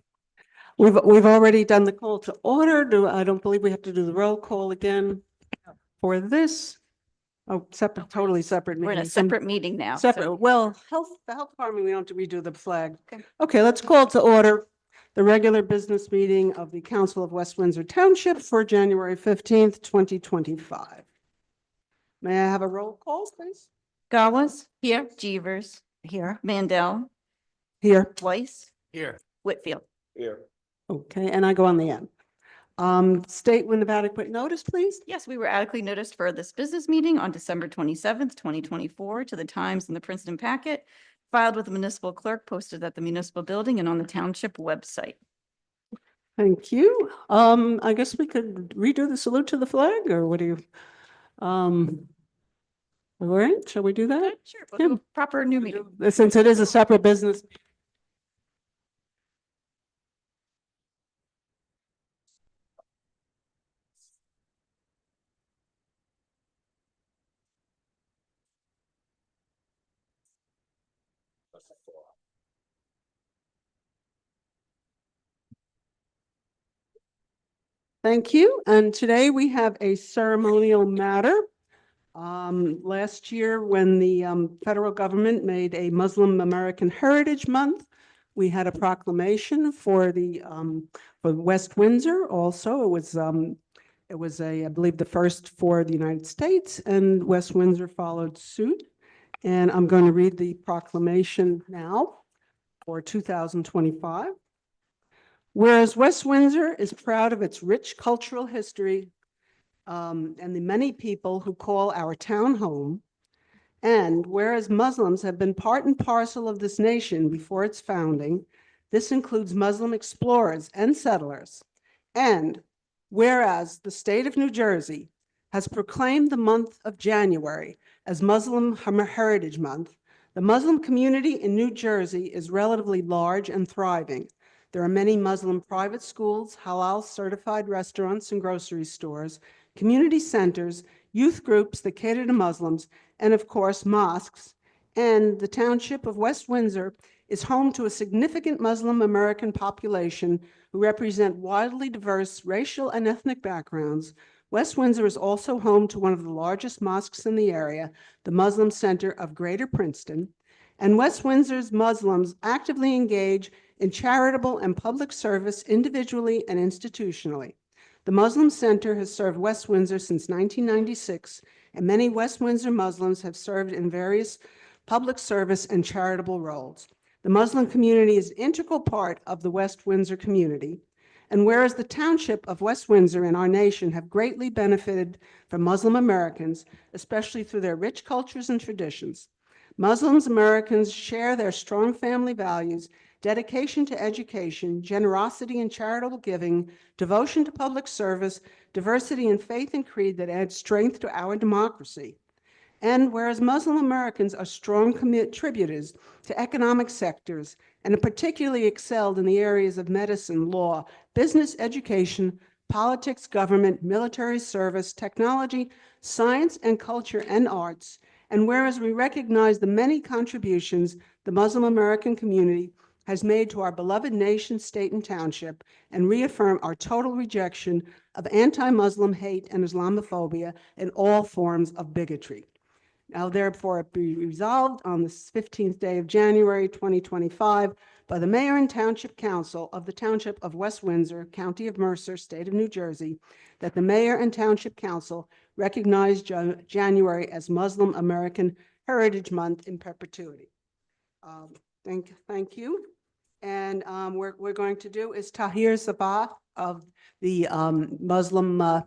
we've already done the call to order. I don't believe we have to do the roll call again for this. Oh, separate, totally separate. We're in a meeting. Some- separate meeting now. so- Separate, well, the health department, we don't have to redo the flag. Okay. Okay, let's call to order the regular business meeting of the Council of West Windsor Township for January 15th, 2025. May I have a roll call, please? Gawes, Here. Jeevers. Here. Mandel, Here. Weiss, Here. Whitfield. Here. Okay, and I go on the end. Statement of adequate notice, please. Yes, we were adequately noticed for this business meeting on December 27th, 2024 to the Times in the Princeton Packet, filed with the municipal clerk, posted at the municipal building and on the township website. Thank you. I guess we could redo the salute to the flag, or what do you? All right, shall we do that? Sure. We'll do a proper new meeting. Since it is a separate business. Thank you. And today we have a ceremonial matter. Last year, when the federal government made a Muslim American Heritage Month, we had a proclamation for the for West Windsor. Also, it was I believe, the first for the United States, and West Windsor followed suit. And I'm going to read the proclamation now for 2025. Whereas West Windsor is proud of its rich cultural history and the many people who call our town home, and whereas Muslims have been part and parcel of this nation before its founding, this includes Muslim explorers and settlers, and whereas the state of New Jersey has proclaimed the month of January as Muslim Heritage Month, the Muslim community in New Jersey is relatively large and thriving. There are many Muslim private schools, halal certified restaurants and grocery stores, community centers, youth groups that cater to Muslims, and of course, mosques. And the township of West Windsor is home to a significant Muslim American population who represent widely diverse racial and ethnic backgrounds. West Windsor is also home to one of the largest mosques in the area, the Muslim Center of Greater Princeton. And West Windsor's Muslims actively engage in charitable and public service individually and institutionally. The Muslim Center has served West Windsor since 1996, and many West Windsor Muslims have served in various public service and charitable roles. The Muslim community is an integral part of the West Windsor community. And whereas the township of West Windsor and our nation have greatly benefited from Muslim Americans, especially through their rich cultures and traditions, Muslims Americans share their strong family values, dedication to education, generosity and charitable giving, devotion to public service, diversity in faith and creed that adds strength to our democracy. And whereas Muslim Americans are strong contributors to economic sectors and have particularly excelled in the areas of medicine, law, business, education, politics, government, military service, technology, science and culture, and arts, and whereas we recognize the many contributions the Muslim American community has made to our beloved nation, state, and township, and reaffirm our total rejection of anti-Muslim hate and Islamophobia and all forms of bigotry. Now, therefore, it be resolved on the 15th day of January, 2025, by the Mayor and Township Council of the Township of West Windsor, County of Mercer, State of New Jersey, that the Mayor and Township Council recognize January as Muslim American Heritage Month in perpetuity. Thank you. And we're going to do is Tahir Sabah of the Muslim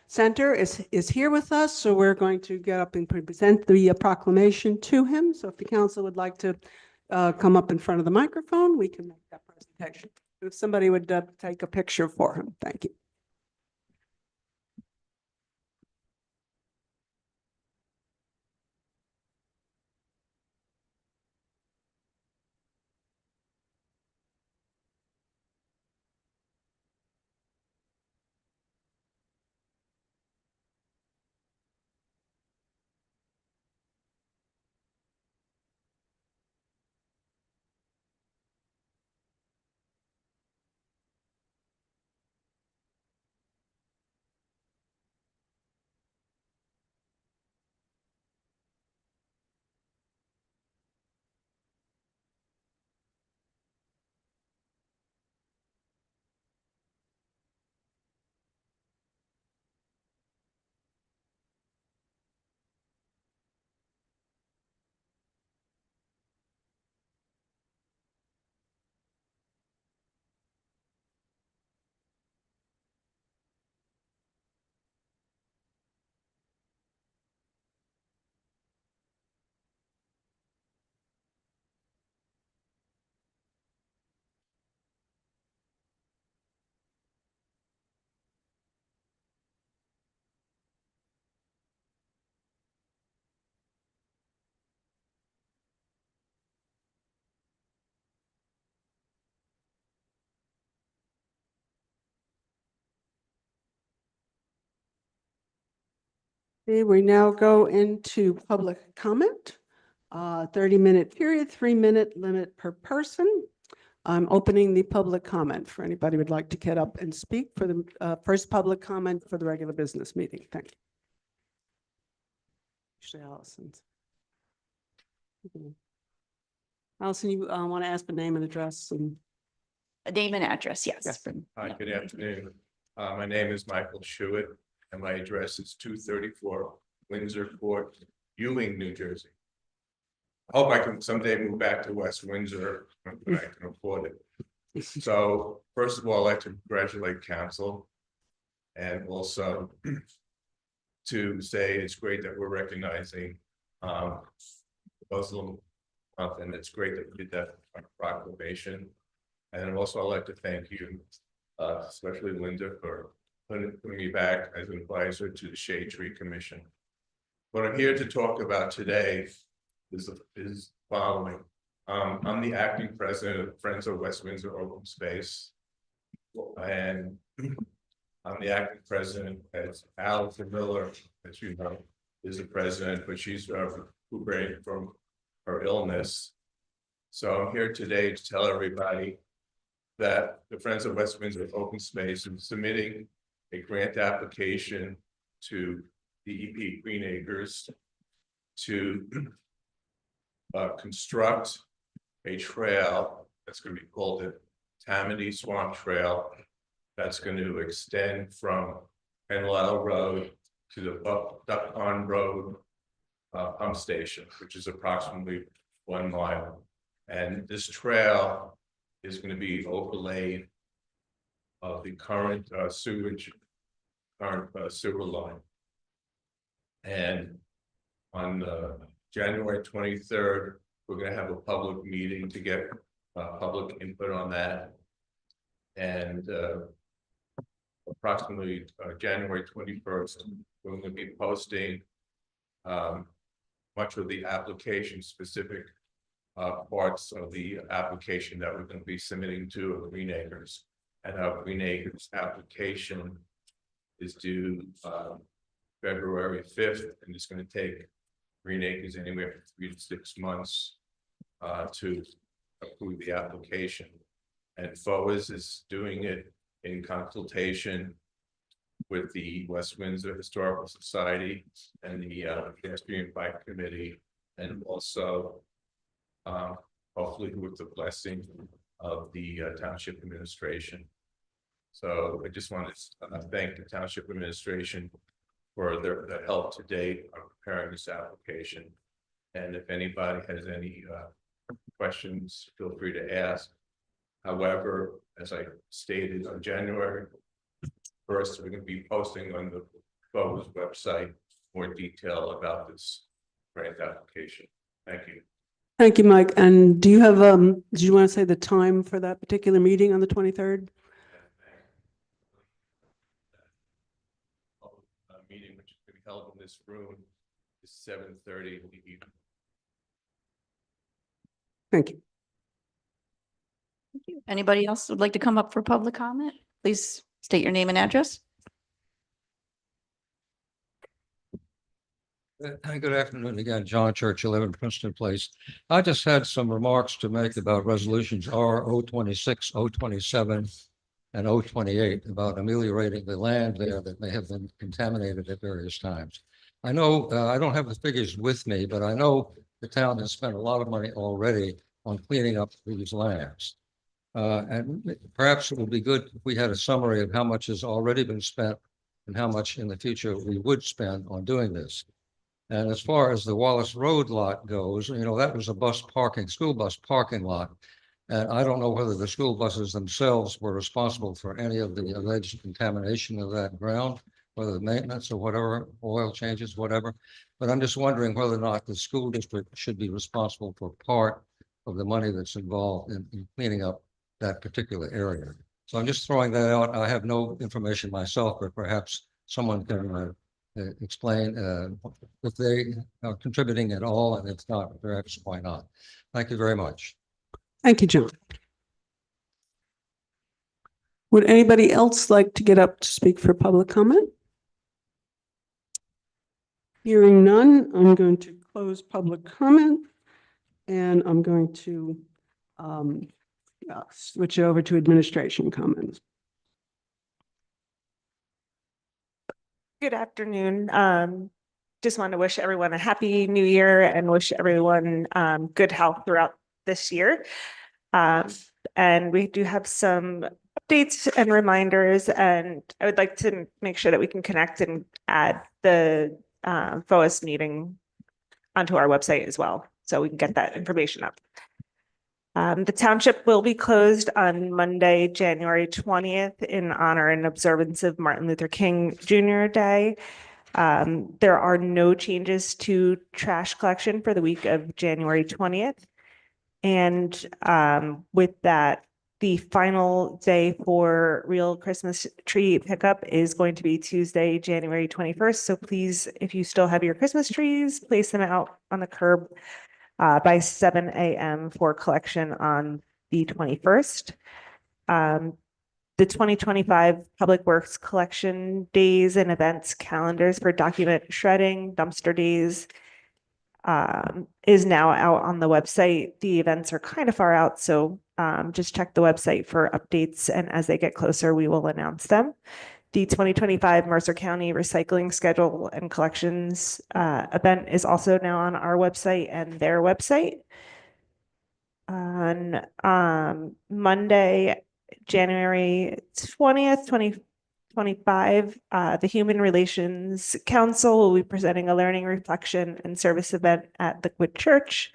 Center is here with us, so we're going to get up and present the proclamation to him. So if the council would like to come up in front of the microphone, we can make that presentation. If somebody would take a picture for him, thank you. Okay, we now go into public comment. 30-minute period, 3-minute limit per person. I'm opening the public comment for anybody who would like to get up and speak for the first public comment for the regular business meeting. Thank you. Actually, Allison's. Allison, you want to ask the name and address and A name and address, yes. yes. Hi, good afternoon. My name is Michael Schuett, and my address is 234 Windsor Court, Ewing, New Jersey. I hope I can someday move back to West Windsor when I can afford it. So first of all, I'd like to congratulate council, and also to say it's great that we're recognizing Muslim month, and it's great that we did that proclamation. And also I'd like to thank you, especially Linda, for putting me back as an advisor to the Shade Tree Commission. What I'm here to talk about today is following. I'm the acting president of Friends of West Windsor Open Space. And I'm the acting president as Allison Miller, as you know, is the president, but she's recuperating from her illness. So I'm here today to tell everybody that the Friends of West Windsor Open Space is submitting a grant application to DEP Green Acres to construct a trail that's going to be called the Tammany Swamp Trail. That's going to extend from Penwell Road to the Duck Pond Road pump station, which is approximately 1 mile. And this trail is going to be overlaid of the current sewer line. And on January 23rd, we're going to have a public meeting to get public input on that. And approximately January 21st, we're going to be posting much of the application specific parts of the application that we're going to be submitting to Green Acres. And our Green Acres application is due February 5th, and it's going to take Green Acres anywhere from 3 to 6 months to approve the application. And FOAS is doing it in consultation with the West Windsor Historical Society and the Pedestrian Bike Committee, and also hopefully with the blessing of the Township Administration. So I just want to thank the Township Administration for their help to date on preparing this application. And if anybody has any questions, feel free to ask. However, as I stated, on January 1st, we're going to be posting on the FOAS website more detail about this grant application. Thank you. Thank you, Mike. And do you have, do you want to say the time for that particular meeting on the 23rd? Meeting which is going to be held in this room is 7:30 in the evening. Thank you. Anybody else would like to come up for public comment? Please state your name and address. Good afternoon again, John Church, 11 Princeton Place. I just had some remarks to make about resolutions R 026, 027, and 028 about ameliorating the land there that may have been contaminated at various times. I know, I don't have the figures with me, but I know the town has spent a lot of money already on cleaning up these lands. And perhaps it would be good if we had a summary of how much has already been spent and how much in the future we would spend on doing this. And as far as the Wallace Road lot goes, you know, that was a school bus parking lot. And I don't know whether the school buses themselves were responsible for any of the alleged contamination of that ground, whether maintenance or whatever, oil changes, whatever. But I'm just wondering whether or not the school district should be responsible for part of the money that's involved in cleaning up that particular area. So I'm just throwing that out. I have no information myself, but perhaps someone can explain if they are contributing at all, and if not, perhaps why not. Thank you very much. Thank you, John. Would anybody else like to get up to speak for public comment? Hearing none, I'm going to close public comment, and I'm going to switch over to administration comments. Good afternoon. Just want to wish everyone a happy new year and wish everyone good health throughout this year. And we do have some updates and reminders, and I would like to make sure that we can connect and add the FOAS meeting onto our website as well, so we can get that information up. The township will be closed on Monday, January 20th in honor and observance of Martin Luther King Jr. Day. There are no changes to trash collection for the week of January 20th. And with that, the final day for real Christmas tree pickup is going to be Tuesday, January 21st. So please, if you still have your Christmas trees, place them out on the curb by 7 a.m. for collection on the 21st. The 2025 Public Works collection days and events calendars for document shredding, dumpster days is now out on the website. The events are kind of far out, so just check the website for updates, and as they get closer, we will announce them. The 2025 Mercer County Recycling Schedule and Collections event is also now on our website and their website. On Monday, January 20th, 2025, the Human Relations Council will be presenting a learning, reflection, and service event at Liquid Church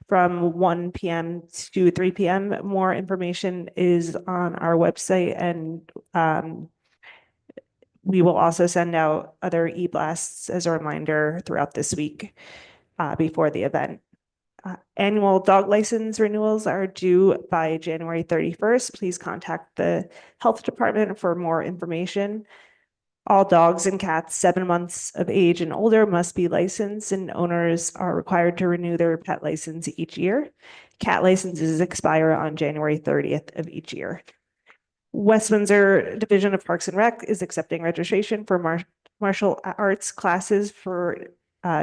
from 1 p.m. to 3 p.m. More information is on our website, and we will also send out other e-blasts as a reminder throughout this week before the event. Annual dog license renewals are due by January 31st. Please contact the health department for more information. All dogs and cats 7 months of age and older must be licensed, and owners are required to renew their pet license each year. Cat licenses expire on January 30th of each year. West Windsor Division of Parks and Rec is accepting registration for martial arts classes for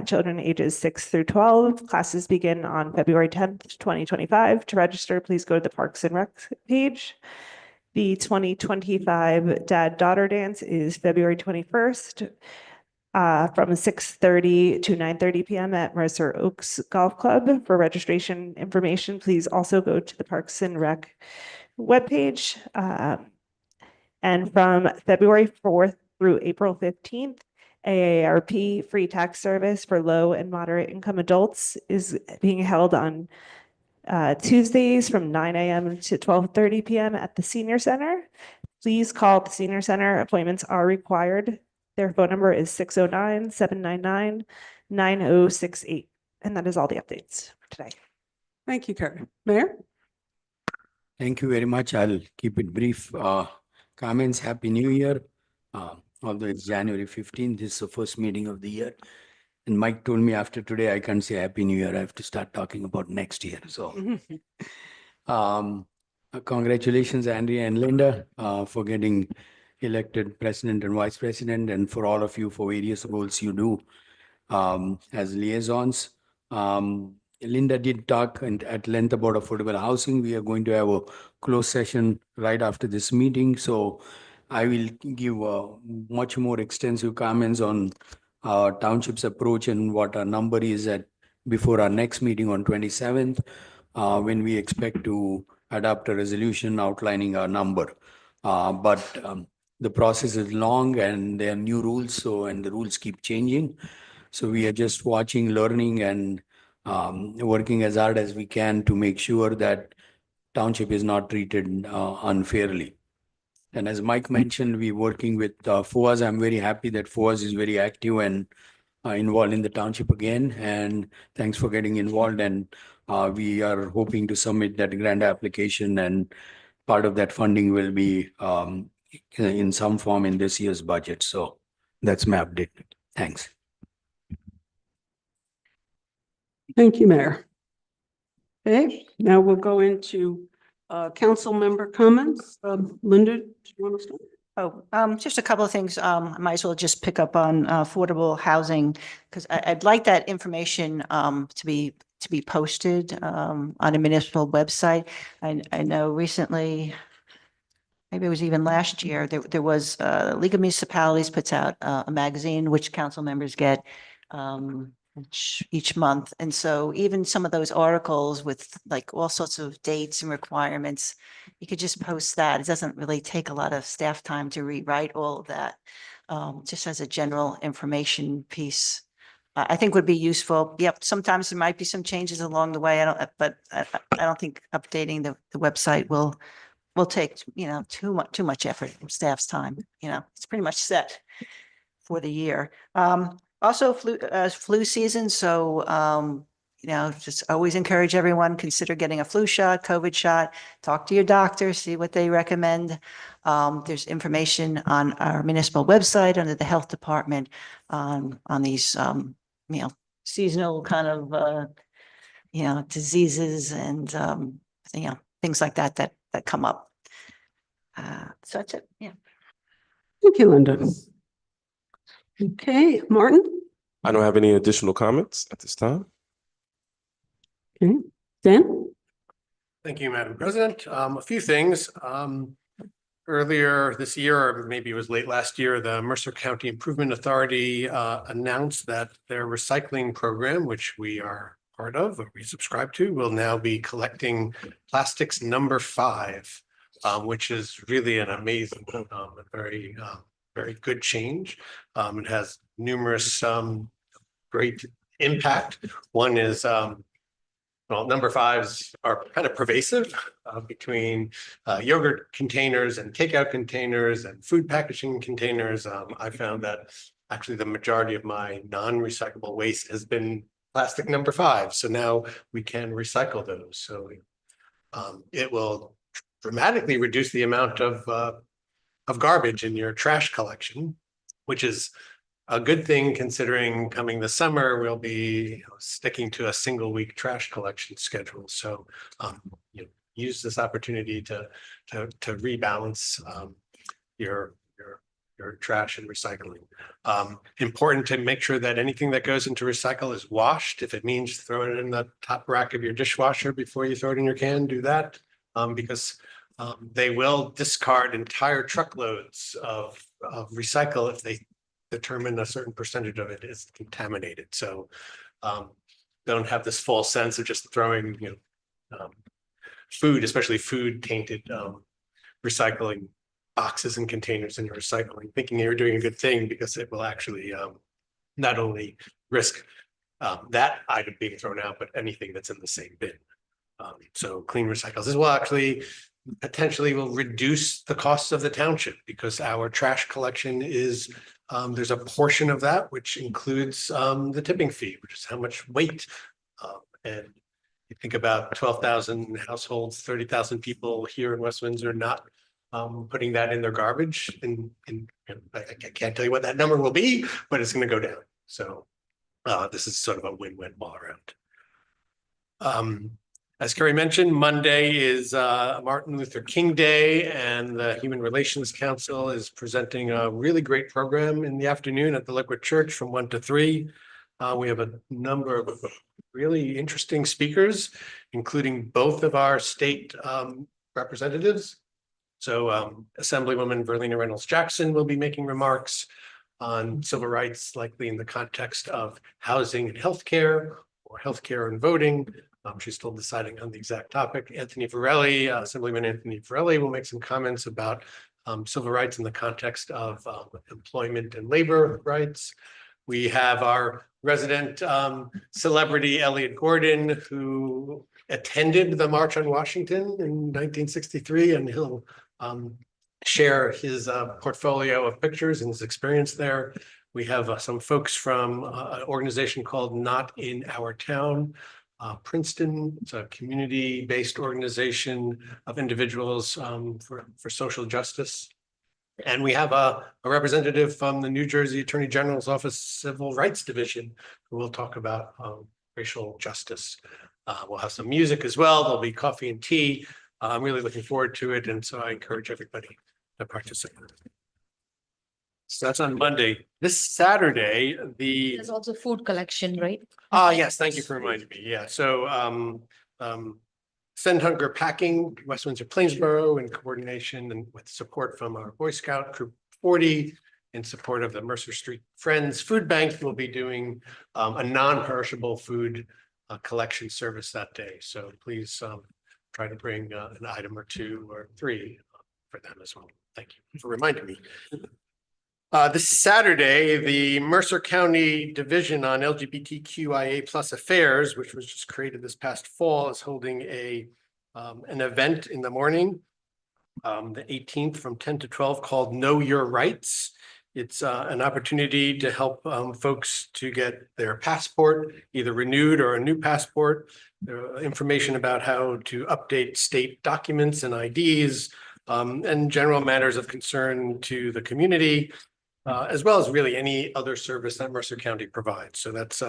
children ages 6 through 12. Classes begin on February 10th, 2025. To register, please go to the Parks and Rec page. The 2025 Dad-Daughter Dance is February 21st from 6:30 to 9:30 p.m. at Mercer Oaks Golf Club. For registration information, please also go to the Parks and Rec webpage. And from February 4th through April 15th, AARP free tax service for low and moderate income adults is being held on Tuesdays from 9 a.m. to 12:30 p.m. at the Senior Center. Please call the Senior Center. Appointments are required. Their phone number is 609-799-9068. And that is all the updates for today. Thank you, Kerry. Mayor? Thank you very much. I'll keep it brief. Comments, Happy New Year. Although it's January 15th, this is the first meeting of the year. And Mike told me after today, I can't say Happy New Year. I have to start talking about next year. So congratulations, Andrea and Linda, for getting elected president and vice president, and for all of you for various roles you do as liaisons. Linda did talk at length about affordable housing. We are going to have a closed session right after this meeting. So I will give much more extensive comments on our township's approach and what our number is at before our next meeting on 27th, when we expect to adopt a resolution outlining our number. But the process is long and there are new rules, and the rules keep changing. So we are just watching, learning, and working as hard as we can to make sure that township is not treated unfairly. And as Mike mentioned, we're working with FOAS. I'm very happy that FOAS is very active and involved in the township again. And thanks for getting involved. And we are hoping to submit that grant application, and part of that funding will be in some form in this year's budget. So that's my update. Thanks. Thank you, Mayor. Okay, now we'll go into council member comments. Linda, do you want to start? Just a couple of things. I might as well just pick up on affordable housing, because I'd like that information to be posted on a municipal website. I know recently, maybe it was even last year, there was League of Municipalities puts out a magazine which council members get each month. And so even some of those articles with like all sorts of dates and requirements, you could just post that. It doesn't really take a lot of staff time to rewrite all of that. Just as a general information piece, I think would be useful. Yep, sometimes there might be some changes along the way. But I don't think updating the website will take, too much effort from staff's time. It's pretty much set for the year. Also flu season. So, just always encourage everyone, consider getting a flu shot, COVID shot, talk to your doctor, see what they recommend. There's information on our municipal website under the health department on these, seasonal kind of, diseases and, things like that come up. So that's it. Yeah. Thank you, Linda. Okay, Martin? I don't have any additional comments at this time. Okay, Dan? Thank you, Madam President. A few things. Earlier this year, or maybe it was late last year, the Mercer County Improvement Authority announced that their recycling program, which we are part of, or we subscribe to, will now be collecting plastics number 5, which is really an amazing, very good change. It has numerous great impact. One is, number 5s are kind of pervasive between yogurt containers and takeout containers and food packaging containers. I found that actually the majority of my non-recyclable waste has been plastic number 5. So now we can recycle those. So it will dramatically reduce the amount of garbage in your trash collection, which is a good thing considering coming this summer, we'll be sticking to a single week trash collection schedule. So use this opportunity to rebalance your trash and recycling. Important to make sure that anything that goes into recycle is washed. If it means throwing it in the top rack of your dishwasher before you throw it in your can, do that, because they will discard entire truckloads of recycle if they determine a certain percentage of it is contaminated. So don't have this false sense of just throwing food, especially food tainted recycling boxes and containers in your recycling, thinking you're doing a good thing, because it will actually not only risk that item being thrown out, but anything that's in the same bin. So clean recycles as well actually potentially will reduce the costs of the township, because our trash collection is there's a portion of that which includes the tipping fee, which is how much weight and You think about 12,000 households, 30,000 people here in West Windsor not putting that in their garbage. And I can't tell you what that number will be, but it's going to go down. So this is sort of a win-win all around. As Carrie mentioned, Monday is Martin Luther King Day, and the Human Relations Council is presenting a really great program in the afternoon at the Liquid Church from 1 to 3. We have a number of really interesting speakers, including both of our state representatives. So Assemblywoman Verlena Reynolds Jackson will be making remarks on civil rights, likely in the context of housing and healthcare, or healthcare and voting. She's still deciding on the exact topic. Anthony Varelli, Assemblyman Anthony Varelli, will make some comments about civil rights in the context of employment and labor rights. We have our resident celebrity, Elliot Gordon, who attended the March on Washington in 1963, and he'll share his portfolio of pictures and his experience there. We have some folks from an organization called Not in Our Town, Princeton. It's a community-based organization of individuals for social justice. And we have a representative from the New Jersey Attorney General's Office Civil Rights Division who will talk about racial justice. We'll have some music as well. There'll be coffee and tea. I'm really looking forward to it. And so I encourage everybody to participate. So that's on Monday. This Saturday, There's also food collection, right? yes, thank you for reminding me. Yeah, so Send Hunger Packing, West Windsor Plainsboro, in coordination and with support from our Boy Scout Troop 40, in support of the Mercer Street Friends Food Bank, will be doing a non-perishable food collection service that day. So please try to bring an item or 2 or 3 for them as well. Thank you for reminding me. This Saturday, the Mercer County Division on LGBTQIA+ Affairs, which was just created this past fall, is holding an event in the morning, the 18th from 10 to 12, called Know Your Rights. It's an opportunity to help folks to get their passport either renewed or a new passport, information about how to update state documents and IDs, and general matters of concern to the community. As well as really any other service that Mercer County provides. So that's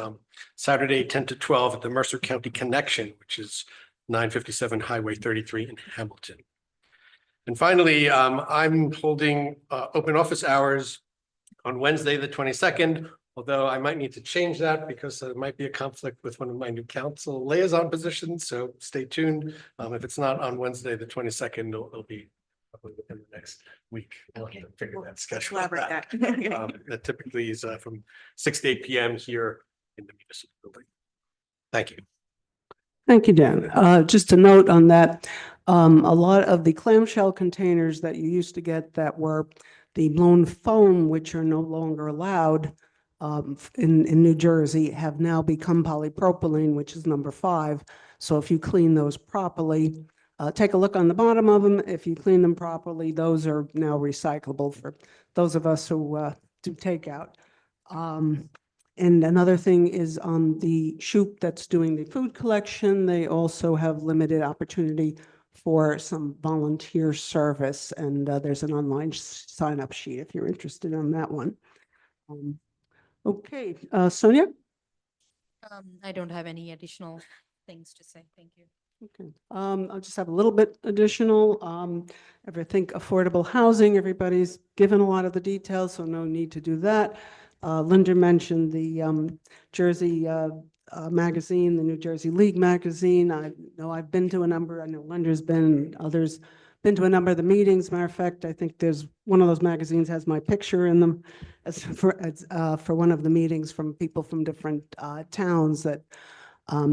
Saturday, 10 to 12 at the Mercer County Connection, which is 957 Highway 33 in Hamilton. And finally, I'm holding open office hours on Wednesday, the 22nd, although I might need to change that because there might be a conflict with one of my new council liaison positions. So stay tuned. If it's not on Wednesday, the 22nd, it'll be probably within the next week. We'll have to figure that schedule out. That typically is from 6 to 8 p.m. here in the municipal building. Thank you. Thank you, Dan. Just a note on that, a lot of the clamshell containers that you used to get that were the blown foam, which are no longer allowed in New Jersey, have now become polypropylene, which is number 5. So if you clean those properly, take a look on the bottom of them. If you clean them properly, those are now recyclable for those of us who do takeout. And another thing is on the SHOOP that's doing the food collection, they also have limited opportunity for some volunteer service. And there's an online sign-up sheet if you're interested in that one. Okay, Sonia? I don't have any additional things to say. Thank you. Okay, I'll just have a little bit additional. I think affordable housing, everybody's given a lot of the details, so no need to do that. Linda mentioned the Jersey magazine, the New Jersey League magazine. I know I've been to a number, I know Linda's been, others been to a number of the meetings. Matter of fact, I think there's one of those magazines has my picture in them as for one of the meetings from people from different towns that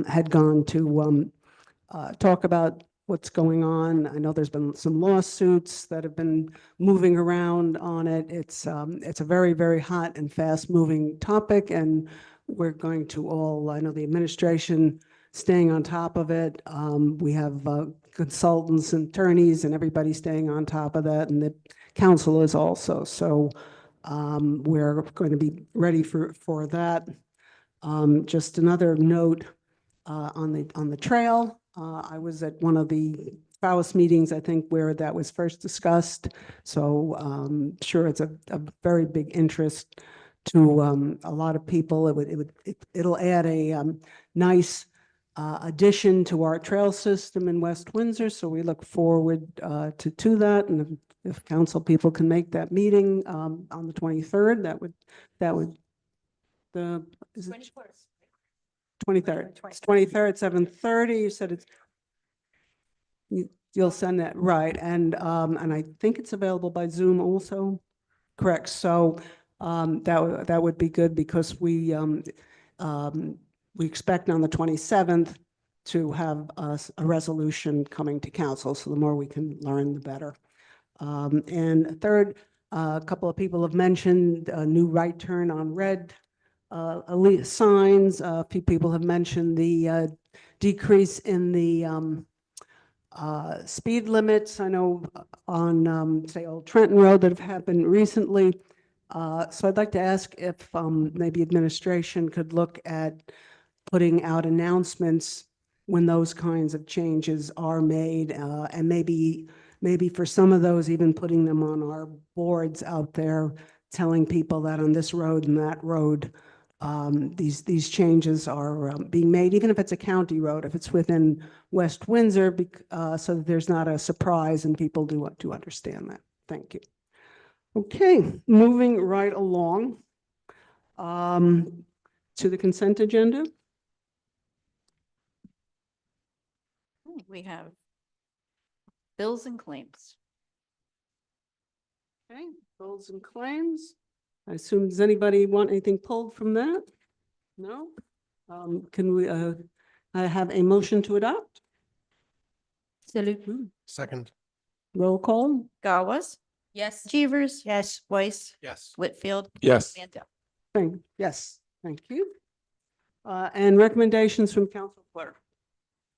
had gone to talk about what's going on. I know there's been some lawsuits that have been moving around on it. It's a very, very hot and fast moving topic, and we're going to all, I know the administration staying on top of it. We have consultants and attorneys and everybody staying on top of that, and the council is also. So we're going to be ready for that. Just another note, on the trail. I was at one of the FAUS meetings, I think, where that was first discussed. So sure, it's a very big interest to a lot of people. It'll add a nice addition to our trail system in West Windsor. So we look forward to that. And if council people can make that meeting on the 23rd, that would is it 23rd? It's 23rd, 7:30. You said you'll send that, right? And I think it's available by Zoom also. Correct. So that would be good because we expect on the 27th to have a resolution coming to council. So the more we can learn, the better. And third, a couple of people have mentioned a new right turn on red signs. A few people have mentioned the decrease in the speed limits. I know on, say, Old Trenton Road that have happened recently. So I'd like to ask if maybe administration could look at putting out announcements when those kinds of changes are made, and maybe for some of those, even putting them on our boards out there, telling people that on this road and that road, these changes are being made, even if it's a county road, if it's within West Windsor, so that there's not a surprise and people do understand that. Thank you. Okay, moving right along to the consent agenda. We have bills and claims. Okay, bills and claims. I assume, does anybody want anything pulled from that? No? Can we have a motion to adopt? Salute. Second. Roll call? Gawas, Yes. Chevers. Yes. Weiss, Yes. Whitfield. Yes. Mandel. Yes, thank you. And recommendations from council clerk.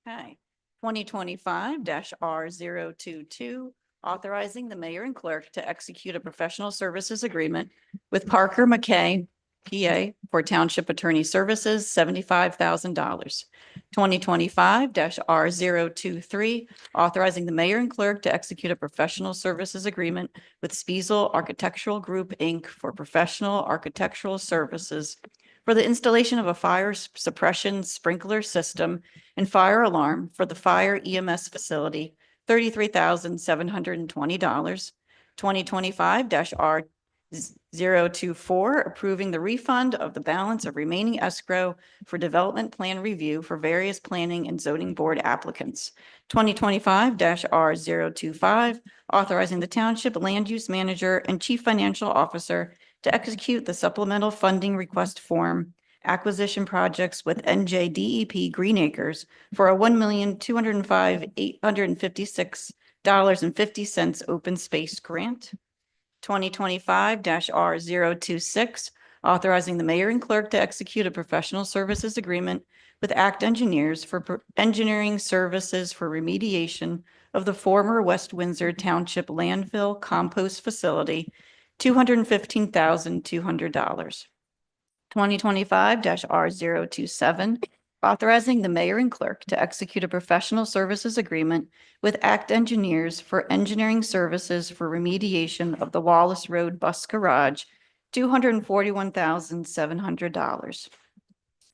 Okay, 2025-R022, authorizing the mayor and clerk to execute a professional services agreement with Parker McKay, PA, for township attorney services, $75,000. 2025-R023, authorizing the mayor and clerk to execute a professional services agreement with Spiesel Architectural Group, Inc. for professional architectural services for the installation of a fire suppression sprinkler system and fire alarm for the fire EMS facility, $33,720. 2025-R024, approving the refund of the balance of remaining escrow for development plan review for various planning and zoning board applicants. 2025-R025, authorizing the township land use manager and chief financial officer to execute the supplemental funding request form acquisition projects with NJDEP Green Acres for a $1,205,856.50 open space grant. 2025-R026, authorizing the mayor and clerk to execute a professional services agreement with ACT Engineers for engineering services for remediation of the former West Windsor Township landfill compost facility, $215,200. 2025-R027, authorizing the mayor and clerk to execute a professional services agreement with ACT Engineers for engineering services for remediation of the Wallace Road Bus Garage, $241,700.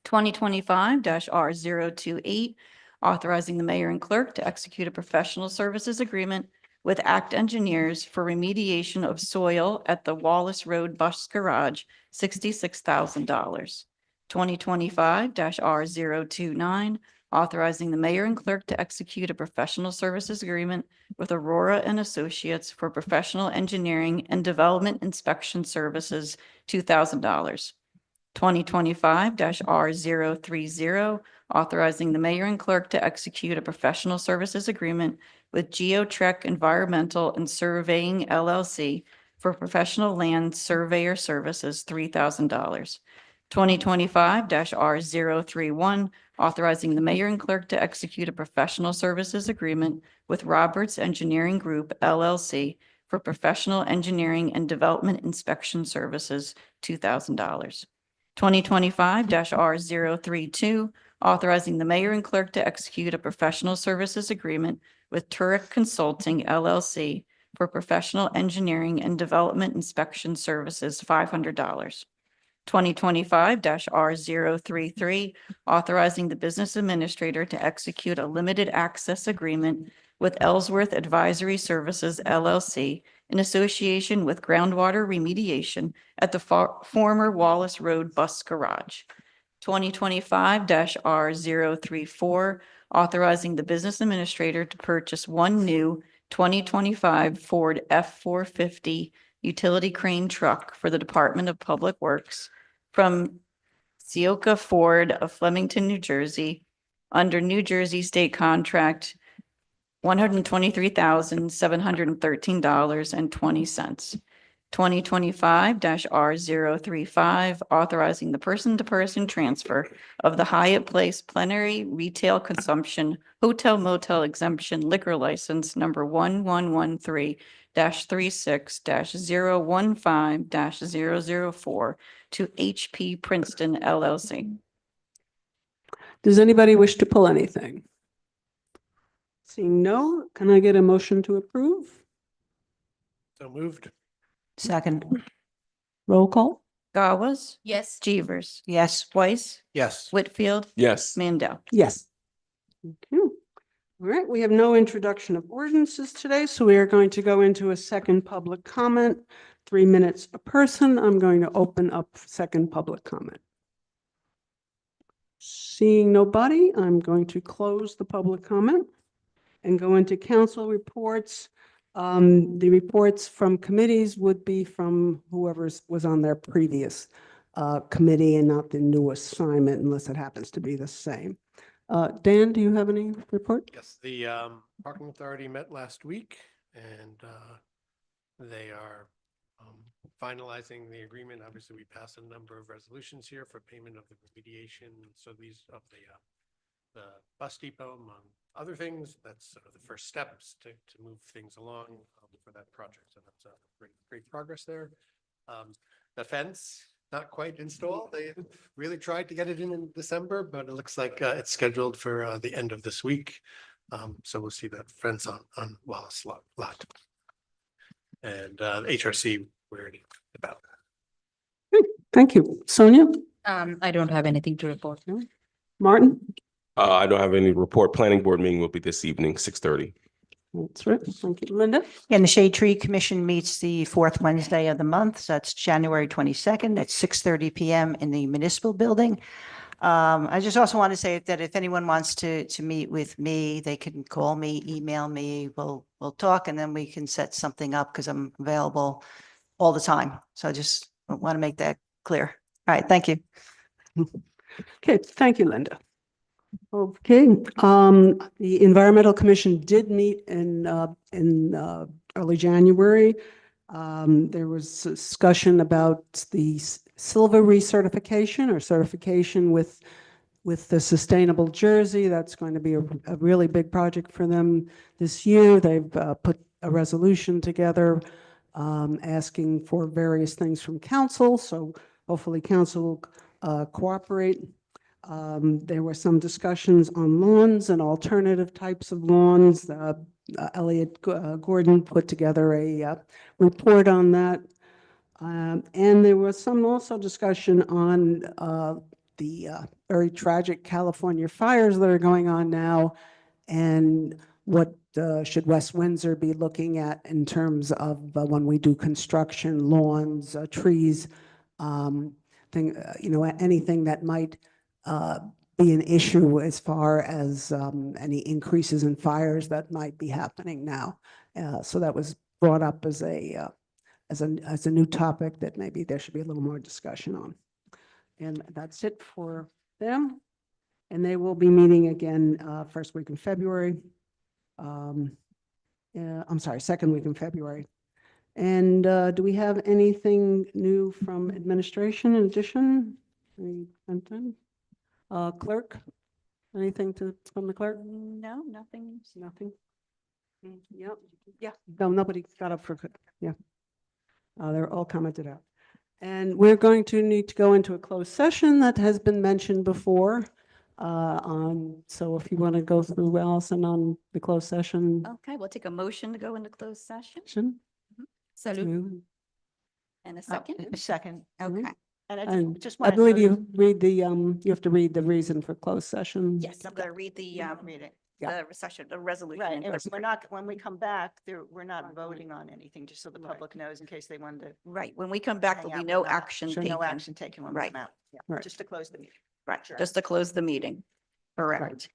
2025-R028, authorizing the mayor and clerk to execute a professional services agreement with ACT Engineers for remediation of soil at the Wallace Road Bus Garage, $66,000. 2025-R029, authorizing the mayor and clerk to execute a professional services agreement with Aurora and Associates for professional engineering and development inspection services, $2,000. 2025-R030, authorizing the mayor and clerk to execute a professional services agreement with GeoTrek Environmental and Surveying LLC for professional land surveyor services, $3,000. 2025-R031, authorizing the mayor and clerk to execute a professional services agreement with Roberts Engineering Group LLC for professional engineering and development inspection services, $2,000. 2025-R032, authorizing the mayor and clerk to execute a professional services agreement with Turek Consulting LLC for professional engineering and development inspection services, $500. 2025-R033, authorizing the business administrator to execute a limited access agreement with Ellsworth Advisory Services LLC in association with groundwater remediation at the former Wallace Road Bus Garage. 2025-R034, authorizing the business administrator to purchase one new 2025 Ford F-450 utility crane truck for the Department of Public Works from Sioka Ford of Flemington, New Jersey, under New Jersey State Contract $123,713.20. 2025-R035, authorizing the person-to-person transfer of the Hyatt Place Plenary Retail Consumption Hotel Motel Exemption Liquor License number 1113-36-015-004 to HP Princeton LLC. Does anybody wish to pull anything? Seeing no, can I get a motion to approve? So moved. Second. Roll call? Gawes, Yes. Chevers, Yes. Weiss, Yes. Whitfield, Yes. Mandel. Yes. Thank you. All right, we have no introduction of ordinances today, so we are going to go into a second public comment, 3 minutes a person. I'm going to open up second public comment. Seeing nobody, I'm going to close the public comment and go into council reports. The reports from committees would be from whoever was on their previous committee and not the new assignment unless it happens to be the same. Dan, do you have any report? Yes, the parking authority met last week and they are finalizing the agreement. Obviously, we passed a number of resolutions here for payment of the remediation. So these of the bus depot, among other things, that's sort of the first steps to move things along for that project. So that's great progress there. The fence, not quite installed. They really tried to get it in December, but it looks like it's scheduled for the end of this week. So we'll see that fence on Wallace lot. And HRC, we're already about. Thank you. Sonia? I don't have anything to report. Martin? I don't have any report. Planning board meeting will be this evening, 6:30. That's right. Thank you. Linda? And the Shade Tree Commission meets the fourth Wednesday of the month. So that's January 22nd at 6:30 PM in the municipal building. I just also want to say that if anyone wants to meet with me, they can call me, email me, we'll talk, and then we can set something up because I'm available all the time. So I just want to make that clear. All right, thank you. Okay, thank you, Linda. Okay, the Environmental Commission did meet in early January. There was discussion about the silver recertification or certification with the Sustainable Jersey. That's going to be a really big project for them this year. They've put a resolution together asking for various things from council. So hopefully council will cooperate. There were some discussions on lawns and alternative types of lawns. Elliot Gordon put together a report on that. And there was some also discussion on the very tragic California fires that are going on now and what should West Windsor be looking at in terms of when we do construction, lawns, trees, anything that might be an issue as far as any increases in fires that might be happening now. So that was brought up as a new topic that maybe there should be a little more discussion on. And that's it for them. And they will be meeting again first week in February. I'm sorry, second week in February. And do we have anything new from administration in addition? Clerk, anything from the clerk? No, nothing. Nothing? Yep, yeah, no, nobody got up for, yeah. They're all commented out. And we're going to need to go into a closed session that has been mentioned before. So if you want to go through Allison on the closed session. Okay, we'll take a motion to go into closed session Salute. and a second. A second. Okay. And I And just I want to. believe you read the, you have to read the reason for closed session. Yes, I'm going to read the, Read it. Yeah. the recession, the resolution. Right, in and person. we're not, when we come back, we're not voting on anything, just so the public knows in case they wanted to. Right, when we come back, hang there'll be out, no we're not- action sure, taken. No action taken when we Right. come out. Yeah, Right. just to close the meeting. Right, Sure. just to close the meeting. Correct.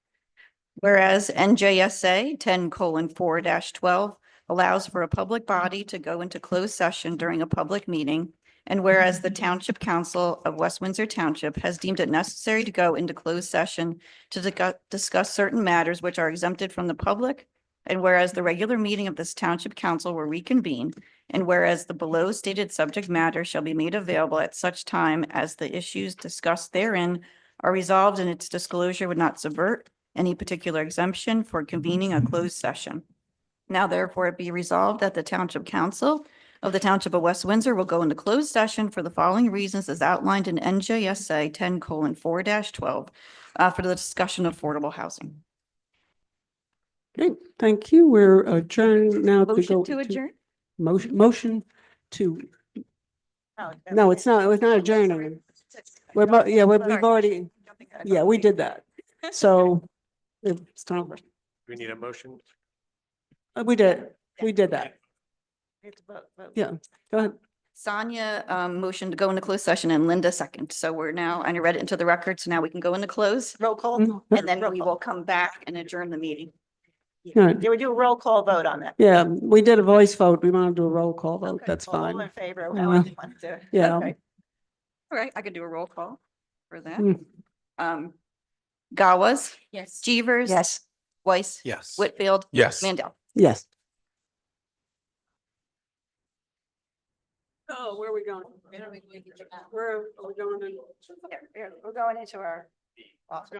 Whereas NJSA 10:4-12 allows for a public body to go into closed session during a public meeting. And whereas the Township Council of West Windsor Township has deemed it necessary to go into closed session to discuss certain matters which are exempted from the public. And whereas the regular meeting of this Township Council will reconvene. And whereas the below stated subject matter shall be made available at such time as the issues discussed therein are resolved and its disclosure would not subvert any particular exemption for convening a closed session. Now therefore it be resolved that the Township Council of the Township of West Windsor will go into closed session for the following reasons as outlined in NJSA 10:4-12 for the discussion of affordable housing. Okay, thank you. We're adjourned now to Motion go. to adjourn? Motion to, no, it's not adjourning. We've already, yeah, we did that. So it's time. We need a motion. We did that. It's vote. Yeah, go ahead. Sonia motioned to go into closed session and Linda second. So we're now, and I read it into the record, so now we can go into close. Roll call? And then Roll we call. will come back and adjourn the meeting. All right. Yeah, we do a roll call vote on that. Yeah, we did a voice vote. We want to do a roll call vote. Okay, That's all in fine. favor. Yeah. However you want to. Yeah. Okay. All right, I could do a roll call for that. Mm. Gawas, Yes. Jeevers. Yes. Weiss. Yes. Whitfield. Yes. Mandel. Yes. Oh, where are we going? Where are we going? We're going into our office.